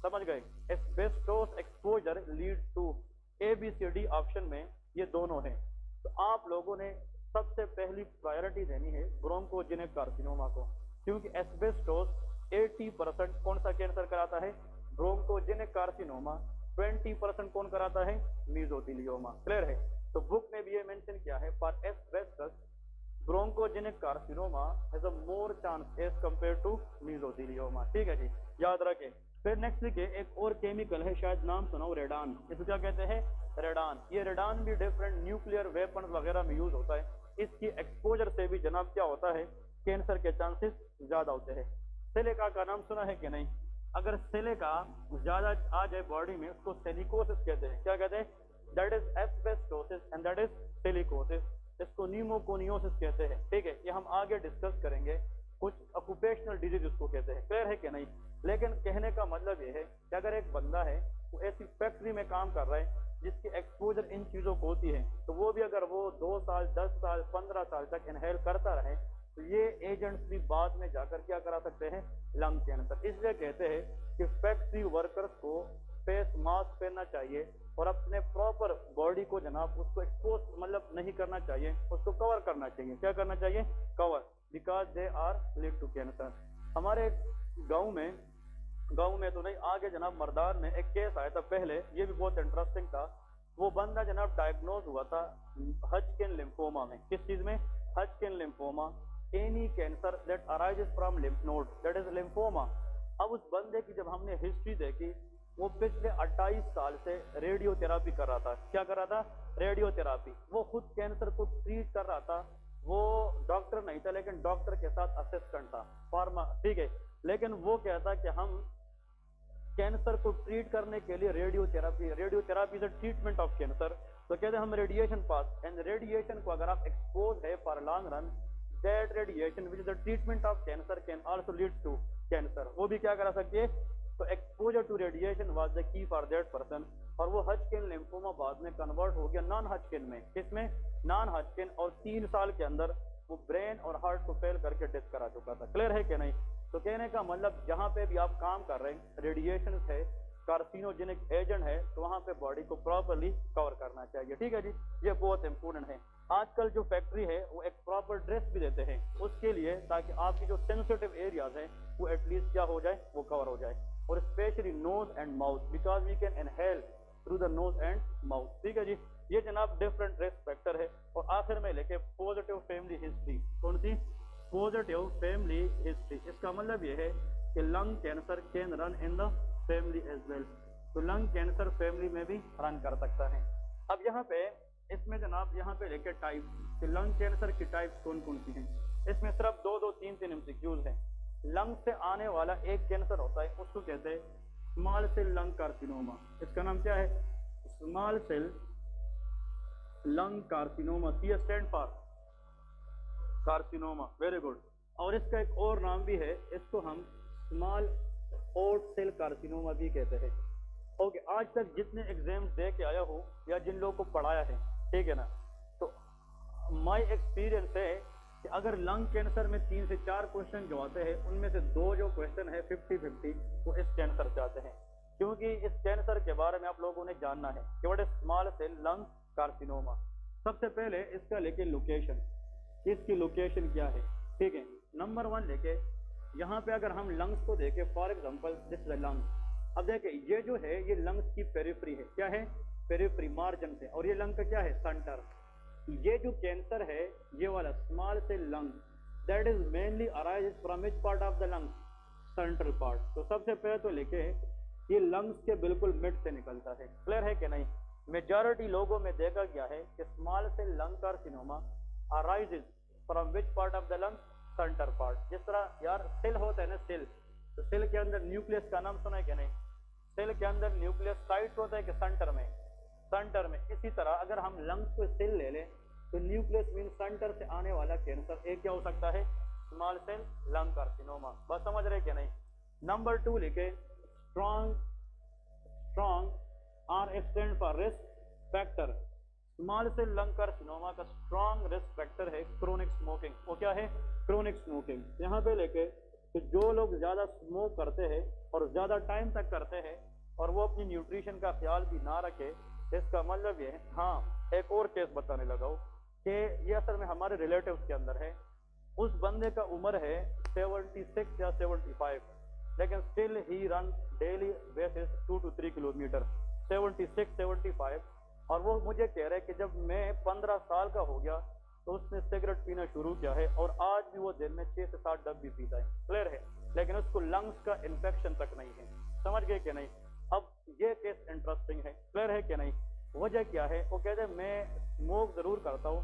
[SPEAKER 1] समझ गए? Asbestos exposure leads to ABCD option में ये दोनों हैं। तो आप लोगों ने सबसे पहली प्रायोरिटी देनी है ब्रोंकोजेनिक कार्सिनोमा को, क्योंकि एस्बेस्टोस 80% कौन सा कैंसर कराता है? Bronchogenic carcinoma. 20% कौन कराता है? मीजोथीलियोमा। क्लियर है? तो बुक में भी ये मेंशन किया है, for asbestos bronchogenic carcinoma has a more chance as compare to mesothelioma. ठीक है जी, याद रखें। फिर नेक्स्ट देखिए एक और केमिकल है, शायद नाम सुनाओ, रेडान। इसको क्या कहते हैं? रेडान। ये रेडान भी डिफरेंट न्यूक्लियर वेपन वगैरह में यूज होता है। इसकी एक्सपोजर से भी जनाब क्या होता है? कैंसर के चांसेस ज्यादा होते हैं। सिलिका का नाम सुना है कि नहीं? अगर सिलिका ज्यादा आ जाए बॉडी में उसको सिलिकोसिस कहते हैं। क्या कहते हैं? That is asbestosis and that is silicosis. इसको न्यूमोकोनियोसिस कहते हैं। ठीक है, ये हम आगे डिस्कस करेंगे। कुछ ऑक्यूपेशनल डिजीज उसको कहते हैं। क्लियर है कि नहीं? लेकिन कहने का मतलब ये है कि अगर एक बंदा है वो ऐसी फैक्ट्री में काम कर रहा है जिसकी एक्सपोजर इन चीजों को होती है, तो वो भी अगर वो 2 साल 10 साल 15 साल तक इनहेल करता रहे, तो ये एजेंट्स भी बाद में जाकर क्या करा सकते हैं, लंग कैंसर। इसलिए कहते हैं कि फैक्ट्री वर्कर्स को फेस मास्क पहनना चाहिए और अपने प्रॉपर बॉडी को जनाब उसको एक्सपोज मतलब नहीं करना चाहिए, उसको कवर करना चाहिए। क्या करना चाहिए, cover, because they are lead to cancer. हमारे गांव में तो नहीं, आगे जनाब मर्दान में एक केस आया था पहले, ये भी बहुत इंटरेस्टिंग था। वो बंदा जनाब डायग्नोज हुआ था हॉजकिन लिम्फोमा में। किस चीज में, Hodgkin lymphoma, any cancer that arises from lymph node that is lymphoma. अब उस बंदे की जब हमने हिस्ट्री देखी, वो पिछले 28 साल से रेडियोथेरापी कर रहा था। क्या कर रहा था, रेडियोथेरापी। वो खुद कैंसर को ट्रीट कर रहा था, वो डॉक्टर नहीं था लेकिन डॉक्टर के साथ असिस्टेंट था, फार्मा, ठीक है। लेकिन वो कहता कि हम कैंसर को ट्रीट करने के लिए radiotherapy is a treatment of cancer. तो कहते हैं हम रेडिएशन पास, एंड रेडिएशन को अगर आप एक्सपोज है for long run, that radiation which is the treatment of cancer can also lead to cancer. वो भी क्या करा सकती है। तो exposure to radiation was the key for that person. और वो हॉजकिन लिम्फोमा बाद में कन्वर्ट हो गया नॉन हॉजकिन में। किसमें, नॉन हॉजकिन। और 3 साल के अंदर वो ब्रेन और हार्ट को फेल करके डेथ करा चुका था। क्लियर है कि नहीं। तो कहने का मतलब जहां पे भी आप काम कर रहे हैं, रेडिएशन है, कार्सिनोजेनिक एजेंट है, तो वहां पे बॉडी को प्रॉपर्ली कवर करना चाहिए। ठीक है जी, ये बहुत इंपॉर्टेंट है। आजकल जो फैक्ट्री है वो एक प्रॉपर ड्रेस भी देते हैं उसके लिए, ताकि आपकी जो सेंसिटिव एरियाज हैं वो एटलीस्ट क्या हो जाए, वो कवर हो जाए। और specially nose and mouth, because we can inhale through the nose and mouth. ठीक है जी, ये जनाब डिफरेंट रिस्क फैक्टर है। और आखिर में लेके पॉजिटिव फैमिली हिस्ट्री। कौन सी, पॉजिटिव फैमिली हिस्ट्री। इसका मतलब ये है कि lung cancer can run in the family as well. तो लंग कैंसर फैमिली में भी रन कर सकता है। अब यहाँ पे इसमें जनाब यहाँ पे लेके टाइप कि लंग कैंसर की टाइप्स कौन कौन सी हैं। इसमें सिर्फ 2-3 एमसीक्यूज हैं। लंग से आने वाला एक कैंसर होता है, उसको कहते हैं स्मॉल सेल लंग कार्सिनोमा। इसका नाम क्या है, small cell lung carcinoma. C stand for carcinoma, very good. और इसका एक और नाम भी है, इसको हम स्मॉल ओट सेल कार्सिनोमा भी कहते हैं। ओके, आज तक जितने एग्जाम्स दे के आया हूँ या जिन लोगों को पढ़ाया है, ठीक है ना, तो माय एक्सपीरियंस है कि अगर लंग कैंसर में 3 से 4 क्वेश्चन जो आते हैं, उनमें से 2 जो क्वेश्चन है 50-50 वो इस कैंसर से आते हैं। क्योंकि इस कैंसर के बारे में आप लोगों ने जानना है कि what is small cell lung carcinoma. सबसे पहले इसका लेके लोकेशन, इसकी लोकेशन क्या है, ठीक है। नंबर 1 लेके यहाँ पे अगर हम लंग्स को देखें, for example this is lungs. अब देखिए ये जो है ये लंग्स की पेरिफेरी है। क्या है, पेरिफेरी, मार्जिन से। और ये लंग का क्या है, सेंटर। ये जो कैंसर है ये वाला small cell lung, that is mainly arises from which part of the lung, central part. तो सबसे पहले तो लेके ये लंग्स के बिल्कुल मिड से निकलता है। क्लियर है कि नहीं। मेजॉरिटी लोगों में देखा गया है कि small cell lung carcinoma arises from which part of the lung, centre part. जिस तरह यार सेल होता है ना, सेल, तो सेल के अंदर न्यूक्लियस का नाम सुना है कि नहीं। सेल के अंदर न्यूक्लियस साइट होता है कि सेंटर में, सेंटर में। इसी तरह अगर हम लंग्स को सेल ले लें तो न्यूक्लियस मीन सेंटर से आने वाला कैंसर एक क्या हो सकता है, स्मॉल सेल लंग कार्सिनोमा। बस समझ रहे कि नहीं। नंबर 2 लिखे strong R stand for risk factor. Small cell lung carcinoma का स्ट्रॉन्ग रिस्क फैक्टर है क्रोनिक स्मोकिंग। वो क्या है, क्रोनिक स्मोकिंग। यहाँ पे लेके तो जो लोग ज्यादा स्मोक करते हैं और ज्यादा टाइम तक करते हैं और वो अपनी न्यूट्रिशन का ख्याल भी ना रखे, इसका मतलब ये है। हाँ, एक और केस बताने लगा हूँ कि ये असल में हमारे रिलेटिव्स के अंदर है। उस बंदे का उम्र है 76 या 75, लेकिन still he run daily basis 2 to 3 kilometre, 76-75। और वो मुझे कह रहे हैं कि जब मैं 15 साल का हो गया तो उसने सिगरेट पीना शुरू किया है और आज भी वो दिन में 6 से 7 डब्बी पीता है। क्लियर है, लेकिन उसको लंग्स का इन्फेक्शन तक नहीं है। समझ गए कि नहीं। अब ये केस इंटरेस्टिंग है। क्लियर है कि नहीं। वजह क्या है, वो कहते हैं मैं स्मोक जरूर करता हूँ,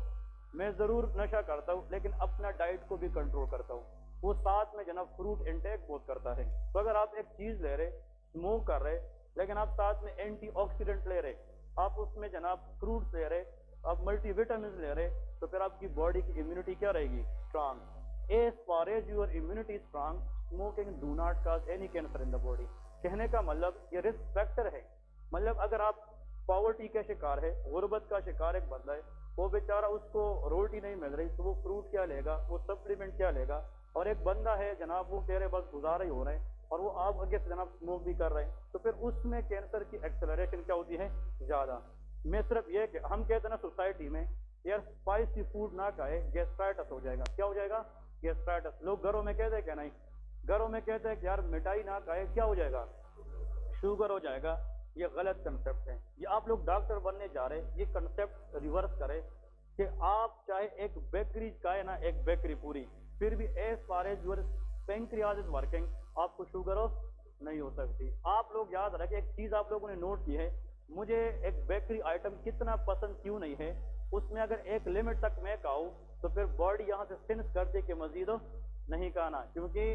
[SPEAKER 1] मैं जरूर नशा करता हूँ, लेकिन अपना डाइट को भी कंट्रोल करता हूँ। वो साथ में जनाब फ्रूट इंटेक बहुत करता है। तो अगर आप एक चीज ले रहे, स्मोक कर रहे, लेकिन आप साथ में एंटीऑक्सीडेंट ले रहे, आप उसमें जनाब फ्रूट्स ले रहे, आप मल्टीविटामिन ले रहे, तो फिर आपकी बॉडी की इम्यूनिटी क्या रहेगी, strong. As far as your immunity strong, smoking do not cause any cancer in the body. कहने का मतलब ये रिस्क फैक्टर है। मतलब अगर आप पॉवर्टी का शिकार है, गुर्बत का शिकार एक बंदा है, वो बेचारा उसको रोटी नहीं मिल रही तो वो फ्रूट क्या लेगा, वो सप्लीमेंट क्या लेगा। और एक बंदा है जनाब वो कह रहे बस गुजारा ही हो रहे हैं और वो आप आगे से जनाब स्मोक भी कर रहे हैं, तो फिर उसमें कैंसर की एक्सेलरेशन क्या होती है ज़्यादा। मैं सिर्फ ये कि हम कहते हैं ना सोसाइटी में यार स्पाइसी फूड ना खाए गैस्ट्राइटिस हो जाएगा, क्या हो जाएगा गैस्ट्राइटिस। लोग घरों में कहते हैं क्या नहीं, घरों में कहते हैं कि यार मिठाई ना खाए क्या हो जाएगा शुगर हो जाएगा। ये गलत कंसेप्ट है, ये आप लोग डॉक्टर बनने जा रहे हैं, ये कंसेप्ट रिवर्स करें कि आप चाहे एक बेकरी खाए ना, एक बेकरी पूरी, फिर भी as far as your pancreas is working आपको शुगर हो नहीं हो सकती। आप लोग याद रखें एक चीज आप लोगों ने नोट की है, मुझे एक बेकरी आइटम कितना पसंद क्यों नहीं है, उसमें अगर एक लिमिट तक मैं खाऊं तो फिर बॉडी यहाँ से सेंस करती है कि मजीद नहीं खाना, क्योंकि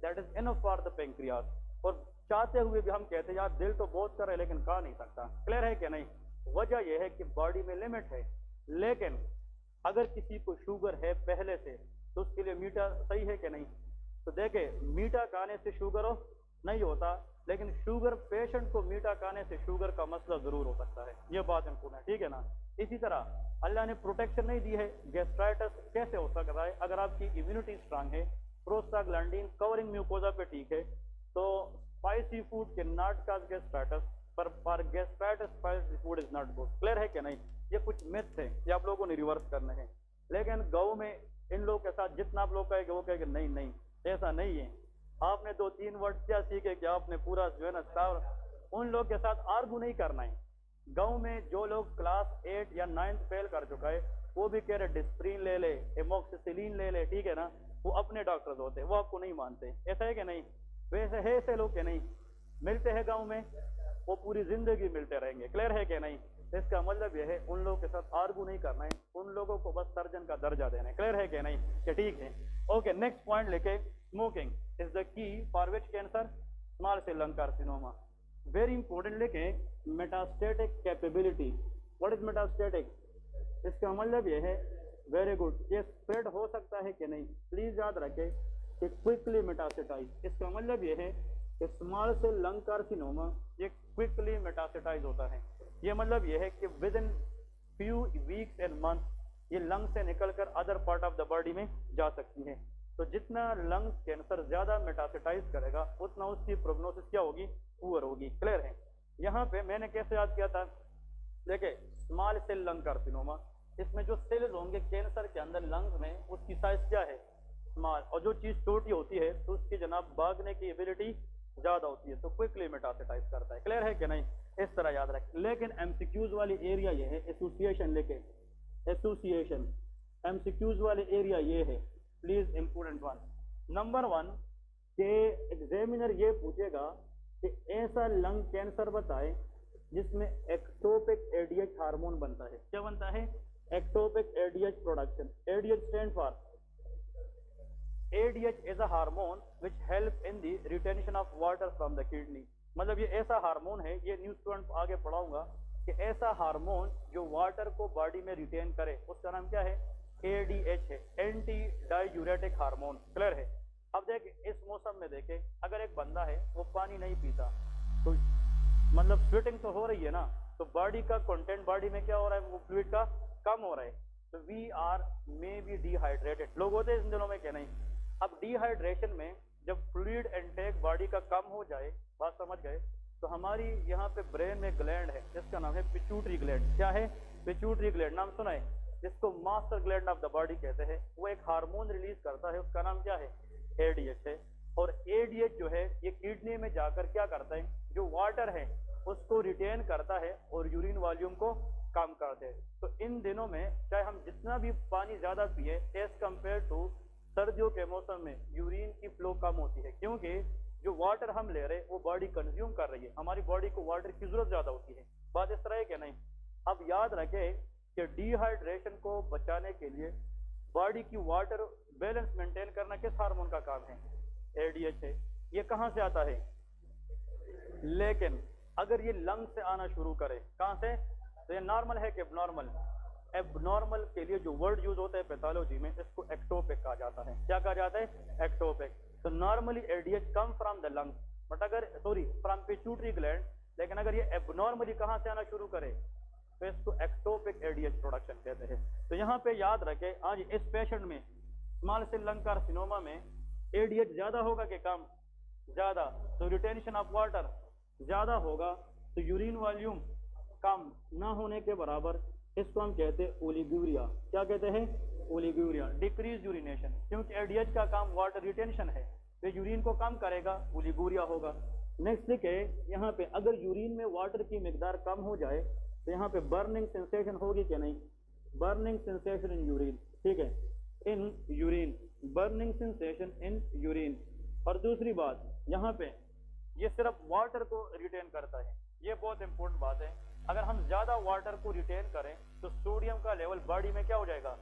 [SPEAKER 1] that is enough for the pancreas. और चाहते हुए भी हम कहते हैं यार दिल तो बहुत कर रहा है लेकिन खा नहीं सकता। क्लियर है कि नहीं? वजह यह है कि बॉडी में लिमिट है। लेकिन अगर किसी को शुगर है पहले से तो उसके लिए मीठा सही है कि नहीं? तो देखे मीठा खाने से शुगर नहीं होता, लेकिन शुगर पेशेंट को मीठा खाने से शुगर का मसला जरूर हो सकता है, ये बात इम्पोर्टेंट है, ठीक है ना। इसी तरह अल्लाह ने प्रोटेक्शन नहीं दी है, गैस्ट्राइटिस कैसे हो सकता है? अगर आपकी इम्यूनिटी स्ट्रांग है, प्रोस्टाग्लैंडिन कवरिंग म्यूकोजा पे ठीक है, तो स्पाइसी फूड के नॉट काज गैस्ट्राइटिस, पर for gastritis spicy food is not good. Clear है कि नहीं? ये कुछ मिथ्स है, ये आप लोगों ने रिवर्स करने हैं। लेकिन गाँव में इन लोगों के साथ जितना आप लोग कहेंगे वो कहेंगे नहीं नहीं ऐसा नहीं है। आपने 2-3 वर्ड क्या सीखे कि आपने पूरा जो है ना उन लोग के साथ आर्गू नहीं करना है। गांव में जो लोग क्लास 8 या 9 फेल कर चुका है वो भी कह रहे डिस्प्रिन ले ले, एमोक्सिसिलिन ले ले, ठीक है ना, वो अपने डॉक्टर्स होते हैं, वो आपको नहीं मानते। ऐसा है कि नहीं? वैसे है ऐसे लोग के नहीं मिलते हैं गांव में, वो पूरी जिंदगी मिलते रहेंगे। क्लियर है कि नहीं? इसका मतलब यह है उन लोगों के साथ आर्गू नहीं करना है, उन लोगों को बस सर्जन का दर्जा देना है। क्लियर है कि नहीं? कि ठीक है। ओके, नेक्स्ट पॉइंट लेके, smoking is the key for which cancer? Small cell lung carcinoma. Very important लेके, metastatic capability. What is metastatic? इसका मतलब यह है, वेरी गुड, ये स्प्रेड हो सकता है कि नहीं? प्लीज याद रखें कि क्विकली मेटास्टेटाइज। इसका मतलब यह है कि स्मॉल सेल लंग कार्सिनोमा ये क्विकली मेटास्टेटाइज होता है। ये मतलब यह है कि with in few weeks and month ये लंग से निकलकर other part of the body में जा सकती है। तो जितना लंग कैंसर ज्यादा मेटास्टेटाइज करेगा उतना उसकी प्रोग्नोसिस क्या होगी? पुअर होगी। क्लियर है? यहाँ पे मैंने कैसे याद किया था, देखिए स्मॉल सेल लंग कार्सिनोमा, इसमें जो सेल्स होंगे कैंसर के अंदर लंग्स में उसकी साइज क्या है? स्मॉल। और जो चीज छोटी होती है तो उसकी जनाब भागने की एबिलिटी ज्यादा होती है, तो क्विकली मेटास्टेटाइज करता है। क्लियर है कि नहीं? इस तरह याद रखें। लेकिन एमसीक्यूज वाली एरिया ये है, एसोसिएशन लेके, एसोसिएशन एमसीक्यूज वाले एरिया ये है, प्लीज इंपोर्टेंट वन। नंबर 1 के एग्जामिनर ये पूछेगा कि ऐसा लंग कैंसर बताए जिसमें एक्टोपिक एडीएच हार्मोन बनता है। क्या बनता है? Ectopic ADH production. ADH stand for, ADH is a hormone which help in the retention of water from the kidney। मतलब ये ऐसा हार्मोन है, ये न्यू स्टूडेंट आगे पढ़ाऊंगा, कि ऐसा हार्मोन जो वाटर को बॉडी में रिटेन करे उसका नाम क्या है? ADH है, एंटी डायूरेटिक हार्मोन। क्लियर है? अब देख इस मौसम में देखे, अगर एक बंदा है वो पानी नहीं पीता तो मतलब स्वेटिंग तो हो रही है ना, तो बॉडी का कंटेंट बॉडी में क्या हो रहा है? वो फ्लूइड का कम हो रहा है, तो we are maybe dehydrated. लोग होते हैं इन दिनों में क्या नहीं। अब डिहाइड्रेशन में जब फ्लूइड इनटेक बॉडी का कम हो जाए, बात समझ गए, तो हमारी यहाँ पे ब्रेन में ग्लैंड है जिसका नाम है पिट्यूटरी ग्लैंड। क्या है? पिट्यूटरी ग्लैंड, नाम सुना है? जिसको master gland of the body कहते हैं। वो एक हार्मोन रिलीज करता है, उसका नाम क्या है? ADH है। और ADH जो है ये किडनी में जाकर क्या करता है? जो वाटर है उसको रिटेन करता है और यूरिन वॉल्यूम को कम करते हैं। तो इन दिनों में चाहे हम जितना भी पानी ज्यादा पिए एज कम्पेयर टू सर्दियों के मौसम में यूरिन की फ्लो कम होती है, क्योंकि जो वाटर हम ले रहे हैं वो बॉडी कंज्यूम कर रही है, हमारी बॉडी को वाटर की जरूरत ज्यादा होती है। बात इस तरह है कि नहीं? अब याद रखें कि डिहाइड्रेशन को बचाने के लिए बॉडी की वाटर बैलेंस मेंटेन करना किस हार्मोन का काम है? ADH है। ये कहाँ से आता है? लेकिन अगर ये लंग से आना शुरू करे, कहाँ से? तो ये नॉर्मल है कि एबनॉर्मल? एबनॉर्मल के लिए जो वर्ड यूज होता है पैथोलॉजी में, इसको एक्टोपिक कहा जाता है। क्या कहा जाता है? एक्टोपिक। तो normally ADH come from the lung, but अगर फ्रॉम पिट्यूटरी ग्लैंड, लेकिन अगर ये एबनॉर्मली कहाँ से आना शुरू करे? तो इसको एक्टोपिक एडीएच प्रोडक्शन कहते हैं। तो यहाँ पे याद रखें, आज इस पेशेंट में स्मॉल सेल लंग कार्सिनोमा में एडीएच ज्यादा होगा कि कम? ज्यादा, तो रिटेंशन ऑफ वाटर ज्यादा होगा, तो यूरिन वॉल्यूम कम ना होने के बराबर, इसको हम कहते हैं ओलिगूरिया। क्या कहते हैं? ओलिगूरिया, डिक्रीज यूरिनेशन, क्योंकि एडीएच का काम वाटर रिटेंशन है, तो यूरिन को कम करेगा, ओलिगूरिया होगा। नेक्स्ट लिखे यहाँ पे, अगर यूरिन में वाटर की मिकदार कम हो जाए तो यहाँ पे बर्निंग सेंसेशन होगी कि नहीं? बर्निंग सेंसेशन इन यूरिन, ठीक है, in urine, burning sensation in urine. और दूसरी बात, यहाँ पे ये सिर्फ वाटर को रिटेन करता है, ये बहुत इंपॉर्टेंट बात है। अगर हम ज्यादा वाटर को रिटेन करें तो सोडियम का लेवल बॉडी में क्या हो जाएगा?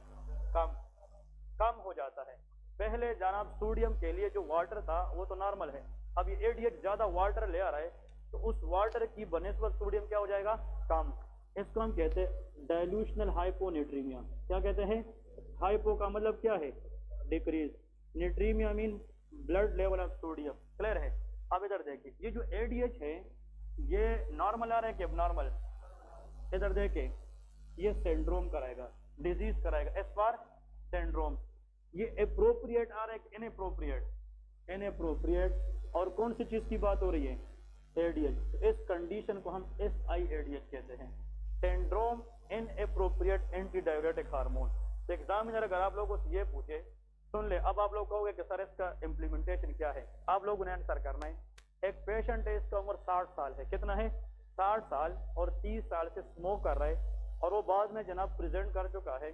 [SPEAKER 1] कम हो जाता है। पहले जनाब सोडियम के लिए जो वाटर था वो तो नॉर्मल है, अब ये एडीएच ज्यादा वाटर ले आ रहा है, तो उस वाटर की बनिस्बत सोडियम क्या हो जाएगा? कम। इसको हम कहते हैं डाइल्यूशनल हाइपोनेट्रीमिया। क्या कहते हैं? हाइपो का मतलब क्या है? Decrease, natremia mean blood level of sodium. Clear है? अब इधर देखिए, ये जो एडीएच है ये नॉर्मल आ रहा है कि एबनॉर्मल? इधर देखिए, ये सिंड्रोम कराएगा, डिजीज कराएगा, एस फॉर सिंड्रोम। ये अप्रोप्रिएट आ रहा है कि इनअप्रोप्रिएट? इनअप्रोप्रिएट। और कौन सी चीज की बात हो रही है? एडीएच। इस कंडीशन को हम SIADH कहते हैं, syndrome inappropriate anti diuretic hormone. तो एग्जामिनर अगर आप लोगों से ये पूछे, सुन ले, अब आप लोग कहोगे कि सर इसका इम्प्लीमेंटेशन क्या है, आप लोगों ने आंसर करना है। एक पेशेंट है, इसका उम्र 60 साल है, कितना है? 60 साल, और 30 साल से स्मोक कर रहा है, और वो बाद में जनाब प्रेजेंट कर चुका है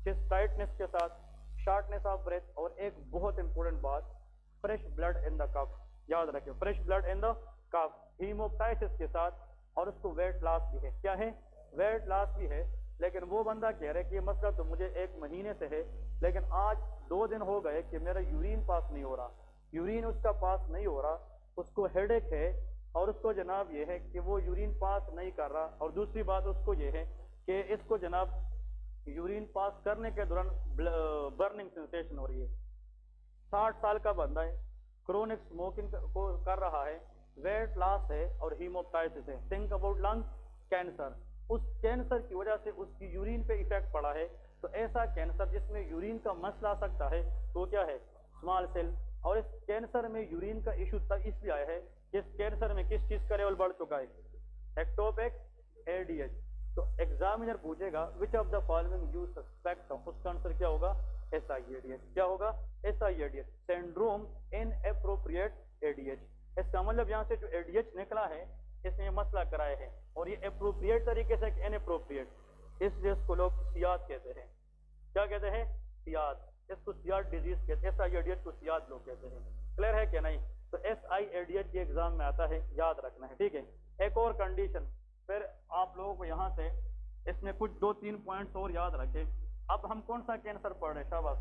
[SPEAKER 1] चेस्ट टाइटनेस के साथ, शॉर्टनेस ऑफ ब्रेथ, और एक बहुत इंपॉर्टेंट बात, फ्रेश ब्लड इन द कफ। याद रखिए, fresh blood in the cough, haemoptysis के साथ, और उसको वेट लॉस भी है। क्या है? वेट लॉस भी है। लेकिन वो बंदा कह रहा है कि ये मसला तो मुझे 1 महीने से है, लेकिन आज 2 दिन हो गए कि मेरा यूरिन पास नहीं हो रहा, यूरिन उसका पास नहीं हो रहा, उसको हेडेक है, और उसको जनाब ये है कि वो यूरिन पास नहीं कर रहा। और दूसरी बात उसको ये है कि इसको जनाब यूरिन पास करने के दौरान बर्निंग सेंसेशन हो रही है। 60 साल का बंदा है, क्रोनिक स्मोकिंग को कर रहा है, वेट लॉस है, और हीमोप्टाइसिस है। थिंक अबाउट लंग कैंसर, उस कैंसर की वजह से उसकी यूरिन पे इफेक्ट पड़ा है। तो ऐसा कैंसर जिसमें यूरिन का मसला आ सकता है तो क्या है? Small cell. और इस कैंसर में यूरिन का इशू तब इसलिए आया है कि इस कैंसर में किस चीज का लेवल बढ़ चुका है? Ectopic ADH. तो एग्जामिनर पूछेगा which of the following you suspect, उसका आंसर क्या होगा? SIADH। क्या होगा? SIADH, syndrome inappropriate ADH. इसका मतलब यहाँ से जो एडीएच निकला है इसने मसला कराया है, और ये अप्रोप्रिएट तरीके से इनअप्रोप्रिएट, इसलिए इसको लोग सियाद कहते हैं। क्या कहते हैं? सियाद। इसको सियाद डिजीज कहते हैं, SIADH को सियाद लोग कहते हैं। क्लियर है कि नहीं? तो SIADH के एग्जाम में आता है, याद रखना है, ठीक है। एक और कंडीशन, फिर आप लोगों को यहाँ से इसमें कुछ 2-3 पॉइंट्स और याद रखें। अब हम कौन सा कैंसर पढ़ रहे हैं? शाबाश,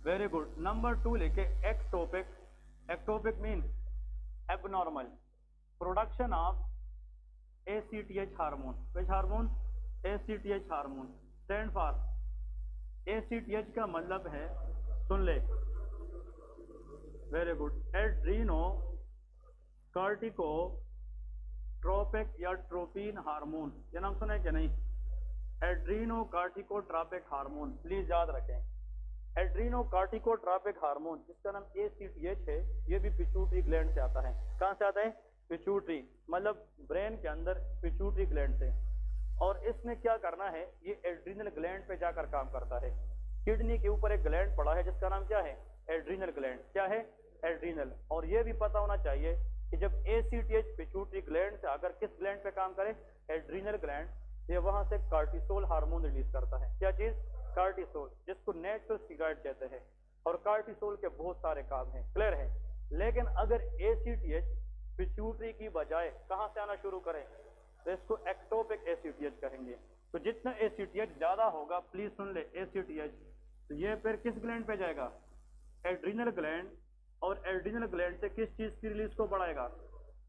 [SPEAKER 1] वेरी गुड। नंबर 2 लिखे ectopic. Ectopic mean abnormal production of ACTH hormone. which hormone? ACTH hormone. Stand for, ACTH का मतलब है, सुन ले, वेरी गुड, एड्रीनो कार्टिको ट्रोपिक या ट्रोपिन हार्मोन। ये नाम सुना है कि नहीं? एड्रीनो कार्टिको ट्रोपिक हार्मोन, प्लीज याद रखें। एड्रीनो कार्टिको ट्रोपिक हार्मोन, जिसका नाम ACTH है, ये भी पिट्यूटरी ग्लैंड से आता है। कहां से आता है? पिट्यूटरी, मतलब ब्रेन के अंदर पिट्यूटरी ग्लैंड से। और इसने क्या करना है? ये एड्रीनल ग्लैंड पे जाकर काम करता है। किडनी के ऊपर एक ग्लैंड पड़ा है जिसका नाम क्या है? Adrenal gland. क्या है? एड्रीनल। और ये भी पता होना चाहिए कि जब ACTH पिट्यूटरी ग्लैंड से आकर किस ग्लैंड पे काम करे? Adrenal gland. ये वहां से कार्टिसोल हार्मोन रिलीज करता है। क्या चीज? कार्टिसोल, जिसको नेचुरल स्टीरॉयड कहते हैं। और कार्टिसोल के बहुत सारे काम हैं। क्लियर है? लेकिन अगर ACTH पिट्यूटरी की बजाय कहां से आना शुरू करें तो इसको एक्टोपिक ACTH कहेंगे। तो जितना ACTH ज्यादा होगा, प्लीज सुन ले, ACTH, तो ये फिर किस ग्लैंड पे जाएगा? Adrenal gland. और एड्रीनल ग्लैंड से किस चीज की रिलीज को बढ़ाएगा?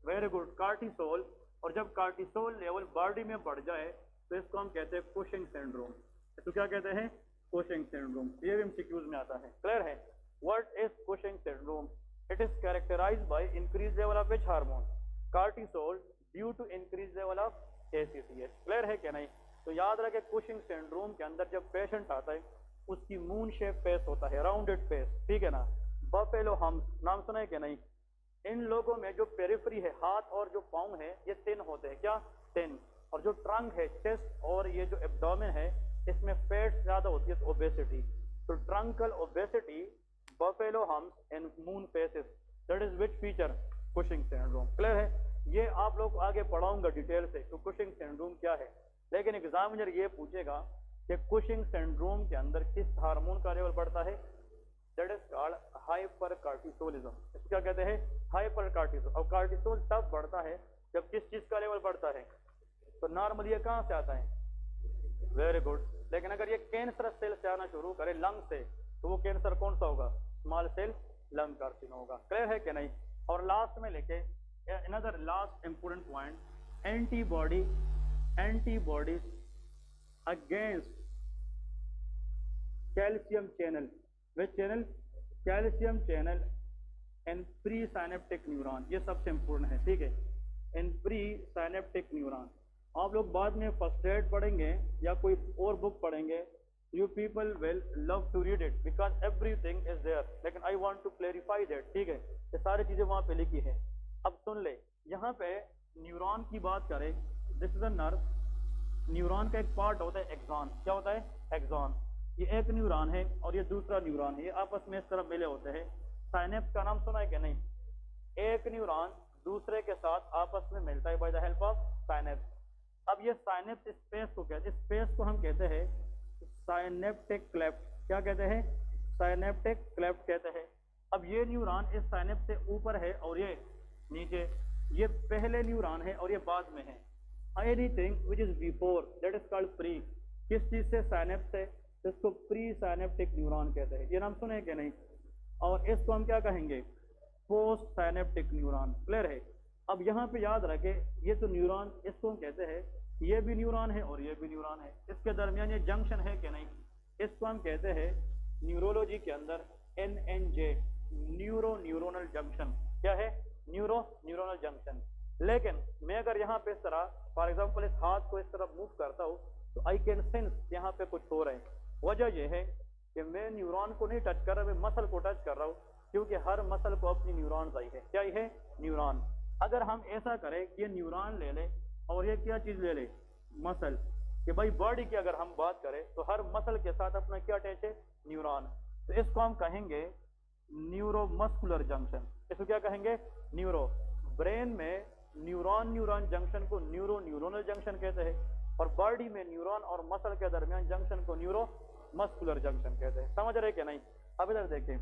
[SPEAKER 1] Very good, cortisol. और जब कार्टिसोल लेवल बॉडी में बढ़ जाए तो इसको हम कहते हैं कुशिंग सिंड्रोम। तो क्या कहते हैं? Cushing syndrome. ये भी MCQs में आता है। क्लियर है? What is Cushing syndrome? It is characterized by increased level of which hormone? Cortisol, due to increased level of ACTH। Clear है क्या नहीं? तो याद रखे कुशिंग सिंड्रोम के अंदर जब पेशेंट आता है उसकी मून शेप फेस होता है, राउंडेड फेस, ठीक है ना। बफेलो हम्स नाम सुना है क्या नहीं? इन लोगों में जो पेरिफेरी है, हाथ और जो पाँव है, ये थिन होते हैं, क्या थिन, और जो ट्रंक है, चेस्ट और ये जो एब्डोमेन है, इसमें फैट ज्यादा होती है, ओबेसिटी। तो truncal obesity, buffalo hums and moon faces, that is which feature? Cushing syndrome. Clear है? ये आप लोग आगे पढ़ाऊंगा डिटेल से तो कुशिंग सिंड्रोम क्या है। लेकिन एग्जामिनर ये पूछेगा कि कुशिंग सिंड्रोम के अंदर किस हार्मोन का लेवल बढ़ता है? That is called hypercortisolism. इसको क्या कहते हैं? हाइपरकार्टिसोल। और कार्टिसोल तब बढ़ता है जब किस चीज का लेवल बढ़ता है? तो नॉर्मली ये कहां से आता है? Very good. लेकिन अगर ये कैंसर सेल से आना शुरू करे लंग से, तो वो कैंसर कौन सा होगा? स्मॉल सेल लंग कार्सिनोमा होगा। क्लियर है कि नहीं? और लास्ट में लेके another last important point, antibodies against calcium channel. Which channel? Calcium channel and pre synaptic neuron, ये सबसे इंपोर्टेंट है, ठीक है। एंड प्री साइनेप्टिक न्यूरॉन आप लोग बाद में फर्स्ट एड पढ़ेंगे या कोई और बुक पढ़ेंगे, you people will love to read it because everything is there, लेकिन I want to clarify that, ठीक है। ये सारी चीजें वहां पे लिखी है। अब सुन ले, यहाँ पे न्यूरॉन की बात करें, this is a nerve. Neuron का एक पार्ट होता है एक्सॉन। क्या होता है? एक्सॉन। ये एक न्यूरॉन है और ये दूसरा न्यूरॉन है, ये आपस में इस तरह मिले होते हैं। साइनेप्स का नाम सुना है क्या नहीं? एक न्यूरॉन दूसरे के साथ आपस में मिलता है by the help of synapse. अब ये साइनेप्स स्पेस को कहते हैं, स्पेस को हम कहते हैं साइनेप्टिक क्लेफ्ट। क्या कहते हैं? साइनेप्टिक क्लेफ्ट कहते हैं। अब ये न्यूरॉन इस साइनेप्स से ऊपर है और ये नीचे, ये पहले न्यूरॉन है और ये बाद में है। Anything which is before that is called pre. किस चीज से? साइनेप्स से, इसको प्री साइनेप्टिक न्यूरॉन कहते हैं। ये नाम सुने क्या नहीं? और इसको हम क्या कहेंगे? Post synaptic neuron. क्लियर है? अब यहाँ पे याद रखे, ये तो न्यूरॉन, इसको हम कहते हैं, ये भी न्यूरॉन है और ये भी न्यूरॉन है, इसके दरमियान ये जंक्शन है कि नहीं, इसको हम कहते हैं न्यूरोलॉजी के अंदर NNJ, न्यूरो न्यूरोनल जंक्शन। क्या है? Neuro neuronal junction. लेकिन मैं अगर यहाँ पे इस तरह फॉर एग्जाम्पल इस हाथ को इस तरह मूव करता हूँ तो आई कैन सेंस यहाँ पे कुछ हो रहा है। वजह यह है कि मैं न्यूरॉन को नहीं टच कर रहा, मैं मसल को टच कर रहा हूँ, क्योंकि हर मसल को अपनी न्यूरॉन्स आई है। क्या है? न्यूरॉन। अगर हम ऐसा करें कि ये न्यूरॉन ले ले और ये क्या चीज ले ले? मसल। कि भाई बॉडी की अगर हम बात करें तो हर मसल के साथ अपना क्या अटैच है? न्यूरॉन। तो इसको हम कहेंगे न्यूरोमस्कुलर जंक्शन। इसको क्या कहेंगे? न्यूरो। ब्रेन में न्यूरॉन न्यूरॉन जंक्शन को न्यूरो न्यूरोनल जंक्शन कहते हैं और बॉडी में न्यूरॉन और मसल के दरमियान जंक्शन को न्यूरो मस्कुलर जंक्शन कहते हैं। समझ रहे क्या नहीं? अब इधर देखें,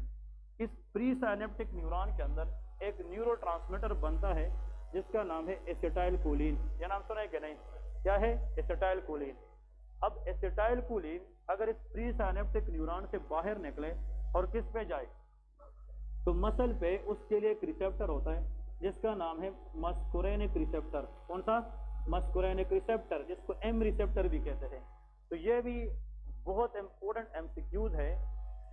[SPEAKER 1] इस प्री साइनेप्टिक न्यूरॉन के अंदर एक न्यूरोट्रांसमीटर बनता है जिसका नाम है एसिटाइलकोलिन। यह नाम सुना है क्या नहीं? क्या है? एसिटाइलकोलिन। अब एसिटाइलकोलिन अगर इस प्री साइनेप्टिक न्यूरॉन से बाहर निकले और किस पे जाए? तो मसल पे, उसके लिए एक रिसेप्टर होता है जिसका नाम है मस्कुरेनिक रिसेप्टर। कौन सा? मस्कुरेनिक रिसेप्टर, जिसको M रिसेप्टर भी कहते हैं। तो ये भी बहुत इंपॉर्टेंट MCQs है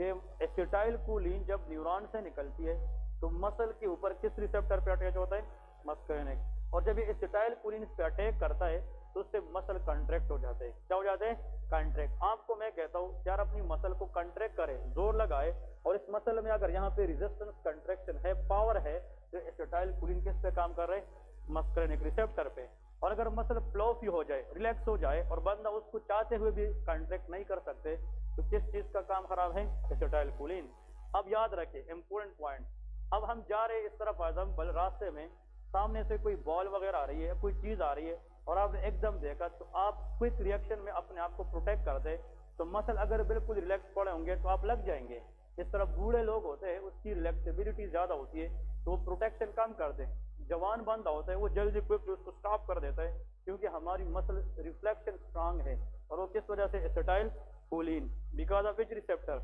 [SPEAKER 1] कि एसिटाइलकोलिन जब न्यूरॉन से निकलती है तो मसल के ऊपर किस रिसेप्टर पे अटैच होता है? मस्कुरेनिक। और जब ये एसिटाइलकोलिन इस पे अटैक करता है तो उससे मसल कंट्रैक्ट हो जाते हैं। क्या हो जाते हैं? कंट्रैक्ट। आपको मैं कहता हूँ यार अपनी मसल को कंट्रैक्ट करे, जोर लगाए, और इस मसल में अगर यहाँ पे रेजिस्टेंस कंट्रैक्शन है, पावर है, तो एसिटाइलकोलिन किस पे काम कर रहे हैं? मस्कुरेनिक रिसेप्टर पे। और अगर मसल फ्लॉपी हो जाए, रिलैक्स हो जाए और बंदा उसको चाहते हुए भी कंट्रैक्ट नहीं कर सकते, तो किस चीज का काम खराब है? एसिटाइलकोलिन। अब याद रखें इंपॉर्टेंट पॉइंट। अब हम जा रहे हैं इस तरफ, फॉर एग्जाम्पल रास्ते में सामने से कोई बॉल वगैरह आ रही है, कोई चीज आ रही है और आपने एकदम देखा, तो आप क्विक रिएक्शन में अपने आप को प्रोटेक्ट कर दे, तो मसल अगर बिल्कुल रिलैक्स पड़े होंगे तो आप लग जाएंगे। इस तरह बूढ़े लोग होते हैं उसकी रिलैक्सिबिलिटी ज्यादा होती है तो वो प्रोटेक्शन कम कर दे। जवान बंदा होता है वो जल्दी क्विक उसको स्टॉप कर देता है, क्योंकि हमारी मसल रिफ्लेक्शन स्ट्रांग है। और वो किस वजह से? Acetylcholine, because of which receptor?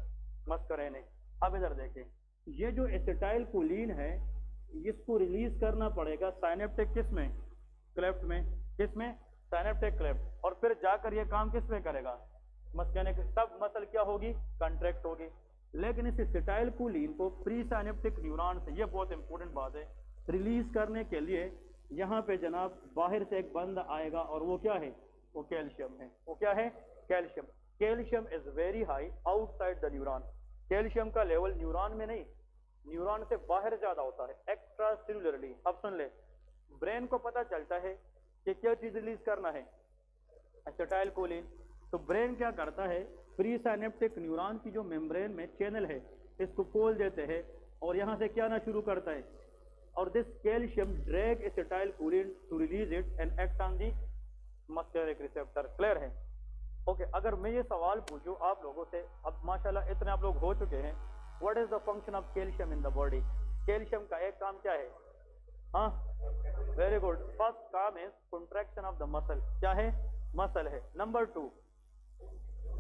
[SPEAKER 1] Muscarinic. अब इधर देखें, ये जो एसिटाइलकोलिन है इसको रिलीज करना पड़ेगा साइनेप्टिक किस में? क्लेफ्ट में। किस में? Synaptic cleft. और फिर जाकर ये काम किस में करेगा? मस्कुरेनिक। तब मसल क्या होगी? कंट्रैक्ट होगी। लेकिन इस एसिटाइलकोलिन को प्री साइनेप्टिक न्यूरॉन से, ये बहुत इंपॉर्टेंट बात है, रिलीज करने के लिए यहाँ पे जनाब बाहर से एक बंद आएगा और वो क्या है, वो कैल्शियम है। वो क्या है, calcium. Calcium is very high outside the neuron. Calcium का लेवल न्यूरॉन में नहीं, न्यूरॉन से बाहर ज्यादा होता है, एक्स्ट्रा सेलुलरली। अब सुन ले, ब्रेन को पता चलता है कि क्या चीज रिलीज करना है, एसिटाइल कोलिन। तो ब्रेन क्या करता है, प्री साइनेप्टिक न्यूरॉन की जो मेम्ब्रेन में चैनल है इसको खोल देते हैं और यहाँ से क्या आना शुरू करता है, और this calcium drag acetylcholine to release it and act on the muscular receptor. Clear है? ओके, अगर मैं ये सवाल पूछूं आप लोगों से, अब माशाल्लाह इतने आप लोग हो चुके हैं, what is the function of calcium in the body? Calcium का एक काम क्या है? हाँ, वेरी गुड। फर्स्ट काम is contraction of the muscle. क्या है? मसल है। Number 2,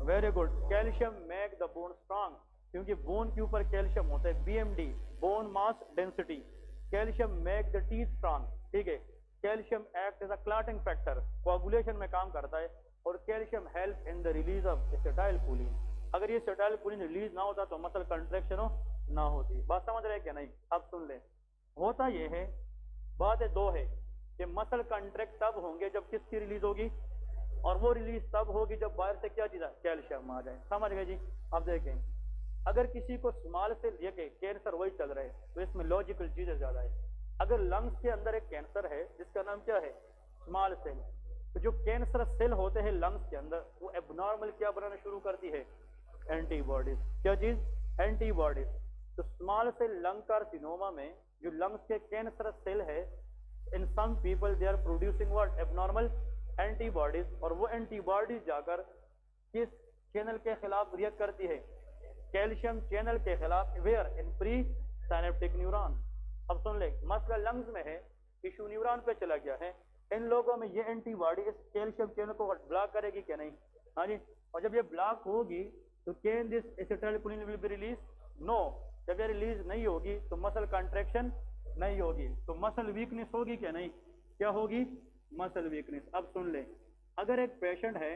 [SPEAKER 1] very good, calcium make the bone strong, क्योंकि बोन के ऊपर कैल्शियम होता है, BMD, bone mass density. Calcium make the teeth strong, ठीक है। Calcium act as a clotting factor, coagulation में काम करता है। और calcium help in the release of acetyl choline. अगर ये एसिटाइल कोलिन रिलीज ना होता तो मसल कंट्रैक्शन हो ना होती। बात समझ रहे क्या नहीं? अब सुन ले, होता ये है, बात है दो है कि मसल कंट्रैक्ट तब होंगे जब किसकी रिलीज होगी, और वो रिलीज तब होगी जब बाहर से क्या चीज है, कैल्शियम आ जाए। समझ गए जी? अब देखें, अगर किसी को स्मॉल से लेके कैंसर वही चल रहे हैं तो इसमें लॉजिकल चीजें ज्यादा है। अगर लंग्स के अंदर एक कैंसर है जिसका नाम क्या है, स्मॉल सेल, तो जो कैंसर सेल होते हैं लंग्स के अंदर वो एबनॉर्मल क्या बनाना शुरू करती है, एंटीबॉडीज। क्या चीज? एंटीबॉडीज। तो स्मॉल सेल लंग कार्सिनोमा में जो लंग्स के कैंसर सेल है, in some people they are producing what, abnormal antibodies. और वो एंटीबॉडीज जाकर किस चैनल के खिलाफ रिएक्ट करती है, कैल्शियम चैनल के खिलाफ, where in pre synaptic neuron. अब सुन ले, मसला लंग्स में है, टिश्यू न्यूरॉन पे चला गया है। इन लोगों में ये एंटीबॉडी इस कैल्शियम चैनल को ब्लॉक करेगी क्या नहीं? हाँ जी। और जब ये ब्लॉक होगी तो can this acetylcholine will be release? No. जब ये रिलीज नहीं होगी तो मसल कंट्रैक्शन नहीं होगी, तो मसल वीकनेस होगी क्या नहीं? क्या होगी? Muscle weakness. अब सुन ले, अगर एक पेशेंट है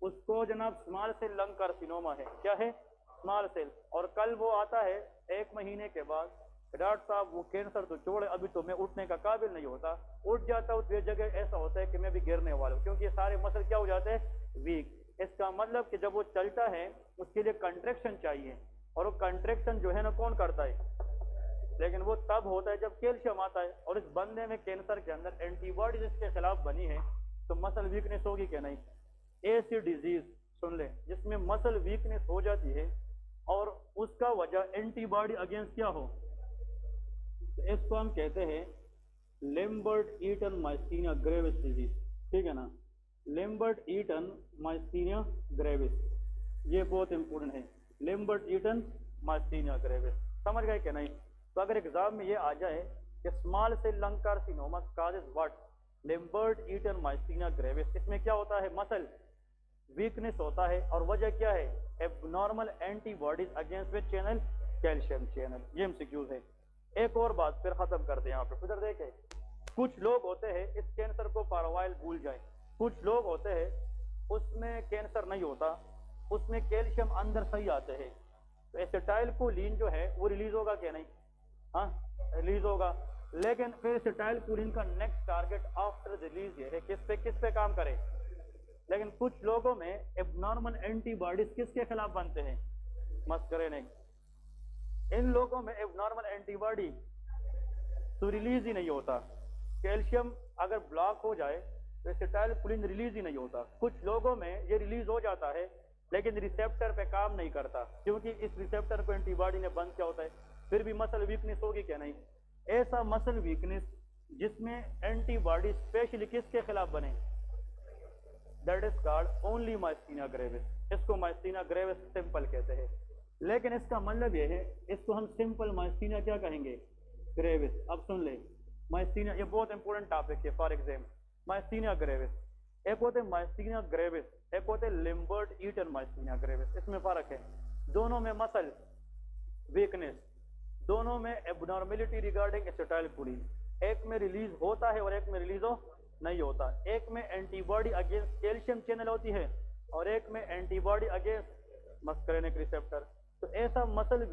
[SPEAKER 1] उसको जनाब स्मॉल सेल लंग कार्सिनोमा है, क्या है, स्मॉल सेल, और कल वो आता है 1 महीने के बाद, डॉक्टर साहब वो कैंसर तो छोड़े, अभी तो मैं उठने का काबिल नहीं होता, उठ जाता हूँ तो ये जगह ऐसा होता है कि मैं भी गिरने वाला हूँ, क्योंकि ये सारे मसल क्या हो जाते हैं, वीक। इसका मतलब कि जब वो चलता है उसके लिए कंट्रैक्शन चाहिए, और वो कंट्रैक्शन जो है ना कौन करता है, लेकिन वो तब होता है जब कैल्शियम आता है। और इस बंदे में कैंसर के अंदर एंटीबॉडी जिसके खिलाफ बनी है, तो मसल वीकनेस होगी क्या नहीं? ऐसी डिजीज सुन ले जिसमें मसल वीकनेस हो जाती है और उसका वजह एंटीबॉडी अगेंस्ट क्या हो, तो इसको हम कहते हैं लेम्बर्ट ईटन माइस्थीनिया ग्रेविस डिजीज। ठीक है ना, लेम्बर्ट ईटन माइस्थीनिया ग्रेविस, ये बहुत इंपॉर्टेंट है, लेम्बर्ट ईटन माइस्थीनिया ग्रेविस। समझ गए क्या नहीं? तो अगर एग्जाम में ये आ जाए कि small cell lung carcinoma causes what, Lambert Eaton myasthenia gravis, इसमें क्या होता है, मसल वीकनेस होता है, और वजह क्या है, abnormal antibodies against which channel, calcium channel. ये एमसीक्यूज है। एक और बात फिर खत्म करते हैं यहाँ पे, फिर देखें, कुछ लोग होते हैं इस कैंसर को पारावाइल भूल जाए, कुछ लोग होते हैं उसमें कैंसर नहीं होता, उसमें कैल्शियम अंदर सही आते हैं, तो एसिटाइल कोलिन जो है वो रिलीज होगा क्या नहीं? हाँ, रिलीज होगा। लेकिन फिर एसिटाइल कोलिन का नेक्स्ट टारगेट आफ्टर रिलीज ये है किस पे काम करे। लेकिन कुछ लोगों में एबनॉर्मल एंटीबॉडीज किसके खिलाफ बनते हैं, मस्करेनिक। इन लोगों में एबनॉर्मल एंटीबॉडी तो रिलीज ही नहीं होता, कैल्शियम अगर ब्लॉक हो जाए तो एसिटाइल कोलिन रिलीज ही नहीं होता। कुछ लोगों में ये रिलीज हो जाता है लेकिन रिसेप्टर पे काम नहीं करता, क्योंकि इस रिसेप्टर को एंटीबॉडी ने बंद किया होता है, फिर भी मसल वीकनेस होगी क्या नहीं? ऐसा मसल वीकनेस जिसमें एंटीबॉडी स्पेशली किसके खिलाफ बने, that is called only myasthenia gravis. इसको माइस्थीनिया ग्रेविस सिंपल कहते हैं, लेकिन इसका मतलब यह है, इसको हम सिंपल माइस्थीनिया क्या कहेंगे, ग्रेविस। अब सुन ले, माइस्थीनिया ये बहुत इंपॉर्टेंट टॉपिक है फॉर एग्जाम। माइस्थीनिया ग्रेविस, एक होते माइस्थीनिया ग्रेविस, एक होते लिम्बर्ट ईटन माइस्थीनिया ग्रेविस। इसमें फर्क है, दोनों में मसल वीकनेस, दोनों में एबनॉर्मेलिटी रिगार्डिंग एसिटाइल कोलिन, एक में रिलीज होता है और एक में रिलीज हो नहीं होता। एक में एंटीबॉडी अगेंस्ट कैल्शियम चैनल होती है और एक में एंटीबॉडी अगेंस्ट मस्करेनिक रिसेप्टर। तो ऐसा मसल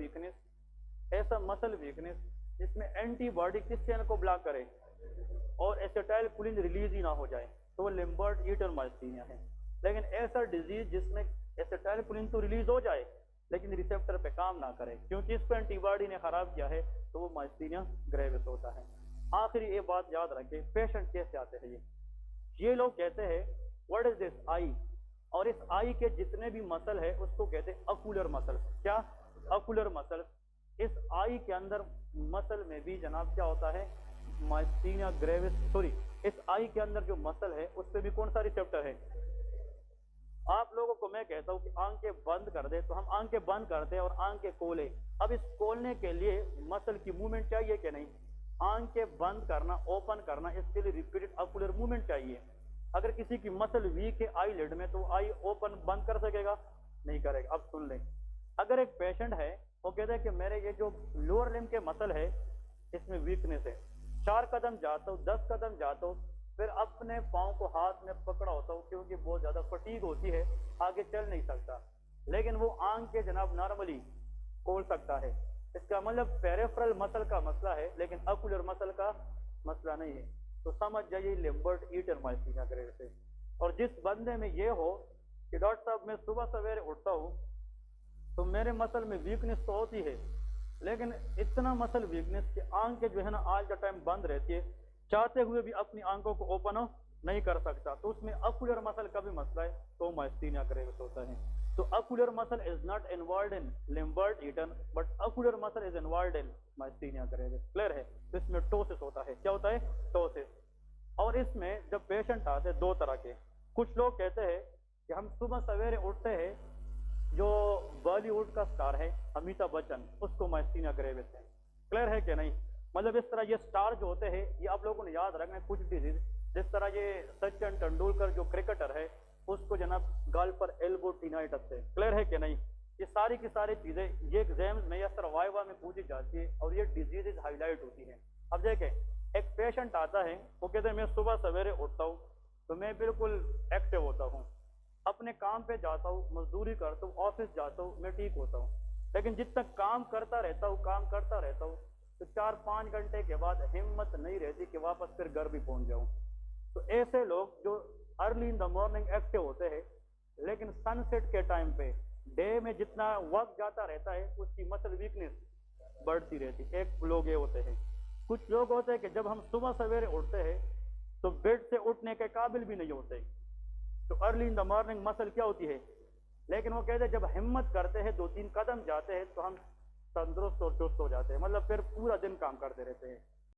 [SPEAKER 1] वीकनेस जिसमें एंटीबॉडी किस चैनल को ब्लॉक करे, और एसिटाइल कोलिन रिलीज ही ना हो जाए, तो वो लिम्बर्ट ईटन माइस्थीनिया है। लेकिन ऐसा डिजीज जिसमें एसिटाइल कोलिन तो रिलीज हो जाए लेकिन रिसेप्टर पे काम ना करे क्योंकि इसको एंटीबॉडी ने खराब किया है, तो वो माइस्थीनिया ग्रेविस होता है। आखिरी ये बात याद रखें, पेशेंट कैसे आते हैं ये लोग कहते हैं व्हाट इज दिस आई, और इस आई के जितने भी मसल है उसको कहते हैं अकुलर मसल। क्या? Ocular muscle. इस आई के अंदर मसल में भी जनाब क्या होता है, माइस्थीनिया ग्रेविस, सॉरी, इस आई के अंदर जो मसल है उस पर भी कौन सा रिसेप्टर है? आप लोगों को मैं कहता हूं कि आंखें बंद कर दे, तो हम आंखें बंद करते हैं और आंखें खोले। अब इस खोलने के लिए मसल की मूवमेंट चाहिए कि नहीं? आंखें बंद करना, ओपन करना, इसके लिए रिपीटेड अकुलर मूवमेंट चाहिए। अगर किसी की मसल वीक है आई लिड में, तो आई ओपन बंद कर सकेगा? नहीं करेगा। अब सुन लें, अगर एक पेशेंट है वो कहता है कि मेरे ये जो लोअर लिम्ब के मसल है इसमें वीकनेस है, 4 कदम जाता हूँ, 10 कदम जाता हूँ, फिर अपने पाँव को हाथ में पकड़ा होता हूँ क्योंकि बहुत ज्यादा फटीग होती है, आगे चल नहीं सकता, लेकिन वो आंख के जनाब नॉर्मली खोल सकता है। इसका मतलब पेरिफेरल मसल का मसला है लेकिन अकुलर मसल का मसला नहीं है। तो समझ जाइए लिम्बर्ट ईटन माइस्थीनिया ग्रेविस है। और जिस बंदे में ये हो कि डॉक्टर साहब मैं सुबह सवेरे उठता हूँ तो मेरे मसल में वीकनेस तो होती है, लेकिन इतना मसल वीकनेस कि आंखें जो है ना आज का टाइम बंद रहती है, चाहते हुए भी अपनी आंखों को ओपन नहीं कर सकता, तो उसमें अकुलर मसल का भी मसला है, तो माइस्थीनिया ग्रेविस होता है। तो ocular muscle is not involved in Lambert Eaton but ocular muscle is involved in myasthenia gravis. Clear है? तो इसमें टोसिस होता है। क्या होता है? टोसिस। और इसमें जब पेशेंट आते हैं दो तरह के, कुछ लोग कहते हैं कि हम सुबह सवेरे उठते हैं, जो बॉलीवुड का स्टार है अमिताभ बच्चन, उसको माइस्थीनिया ग्रेविस है। क्लियर है कि नहीं? मतलब इस तरह ये स्टार जो होते हैं, ये आप लोगों ने याद रखना कुछ डिजीज, जिस तरह ये सचिन तेंदुलकर जो क्रिकेटर है उसको जनाब गाल पर एल्बो टीनाइटिस है। क्लियर है कि नहीं? ये सारी की सारी चीजें ये एग्जाम में या सर्वाइवा में पूछी जाती है और ये डिजीजेज हाईलाइट होती है। अब देखें, एक पेशेंट आता है, वो कहते हैं मैं सुबह सवेरे उठता हूँ तो मैं बिल्कुल एक्टिव होता हूँ, अपने काम पे जाता हूँ, मजदूरी करता हूँ, ऑफिस जाता हूँ, मैं ठीक होता हूँ, लेकिन जित तक काम करता रहता हूँ तो 4-5 घंटे के बाद हिम्मत नहीं रहती कि वापस फिर घर भी पहुंच जाऊं। तो ऐसे लोग जो early in the morning active होते हैं लेकिन सनसेट के टाइम पे डे में जितना वक्त जाता रहता है उसकी मसल वीकनेस बढ़ती रहती है। एक लोग ये होते हैं। कुछ लोग होते हैं कि जब हम सुबह सवेरे उठते हैं तो बेड से उठने के काबिल भी नहीं होते, तो early in the morning muscle क्या होती है, लेकिन वो कहते हैं जब हिम्मत करते हैं 2-3 कदम जाते हैं तो हम तंदुरुस्त और चुस्त हो जाते हैं, मतलब फिर पूरा दिन काम करते रहते हैं।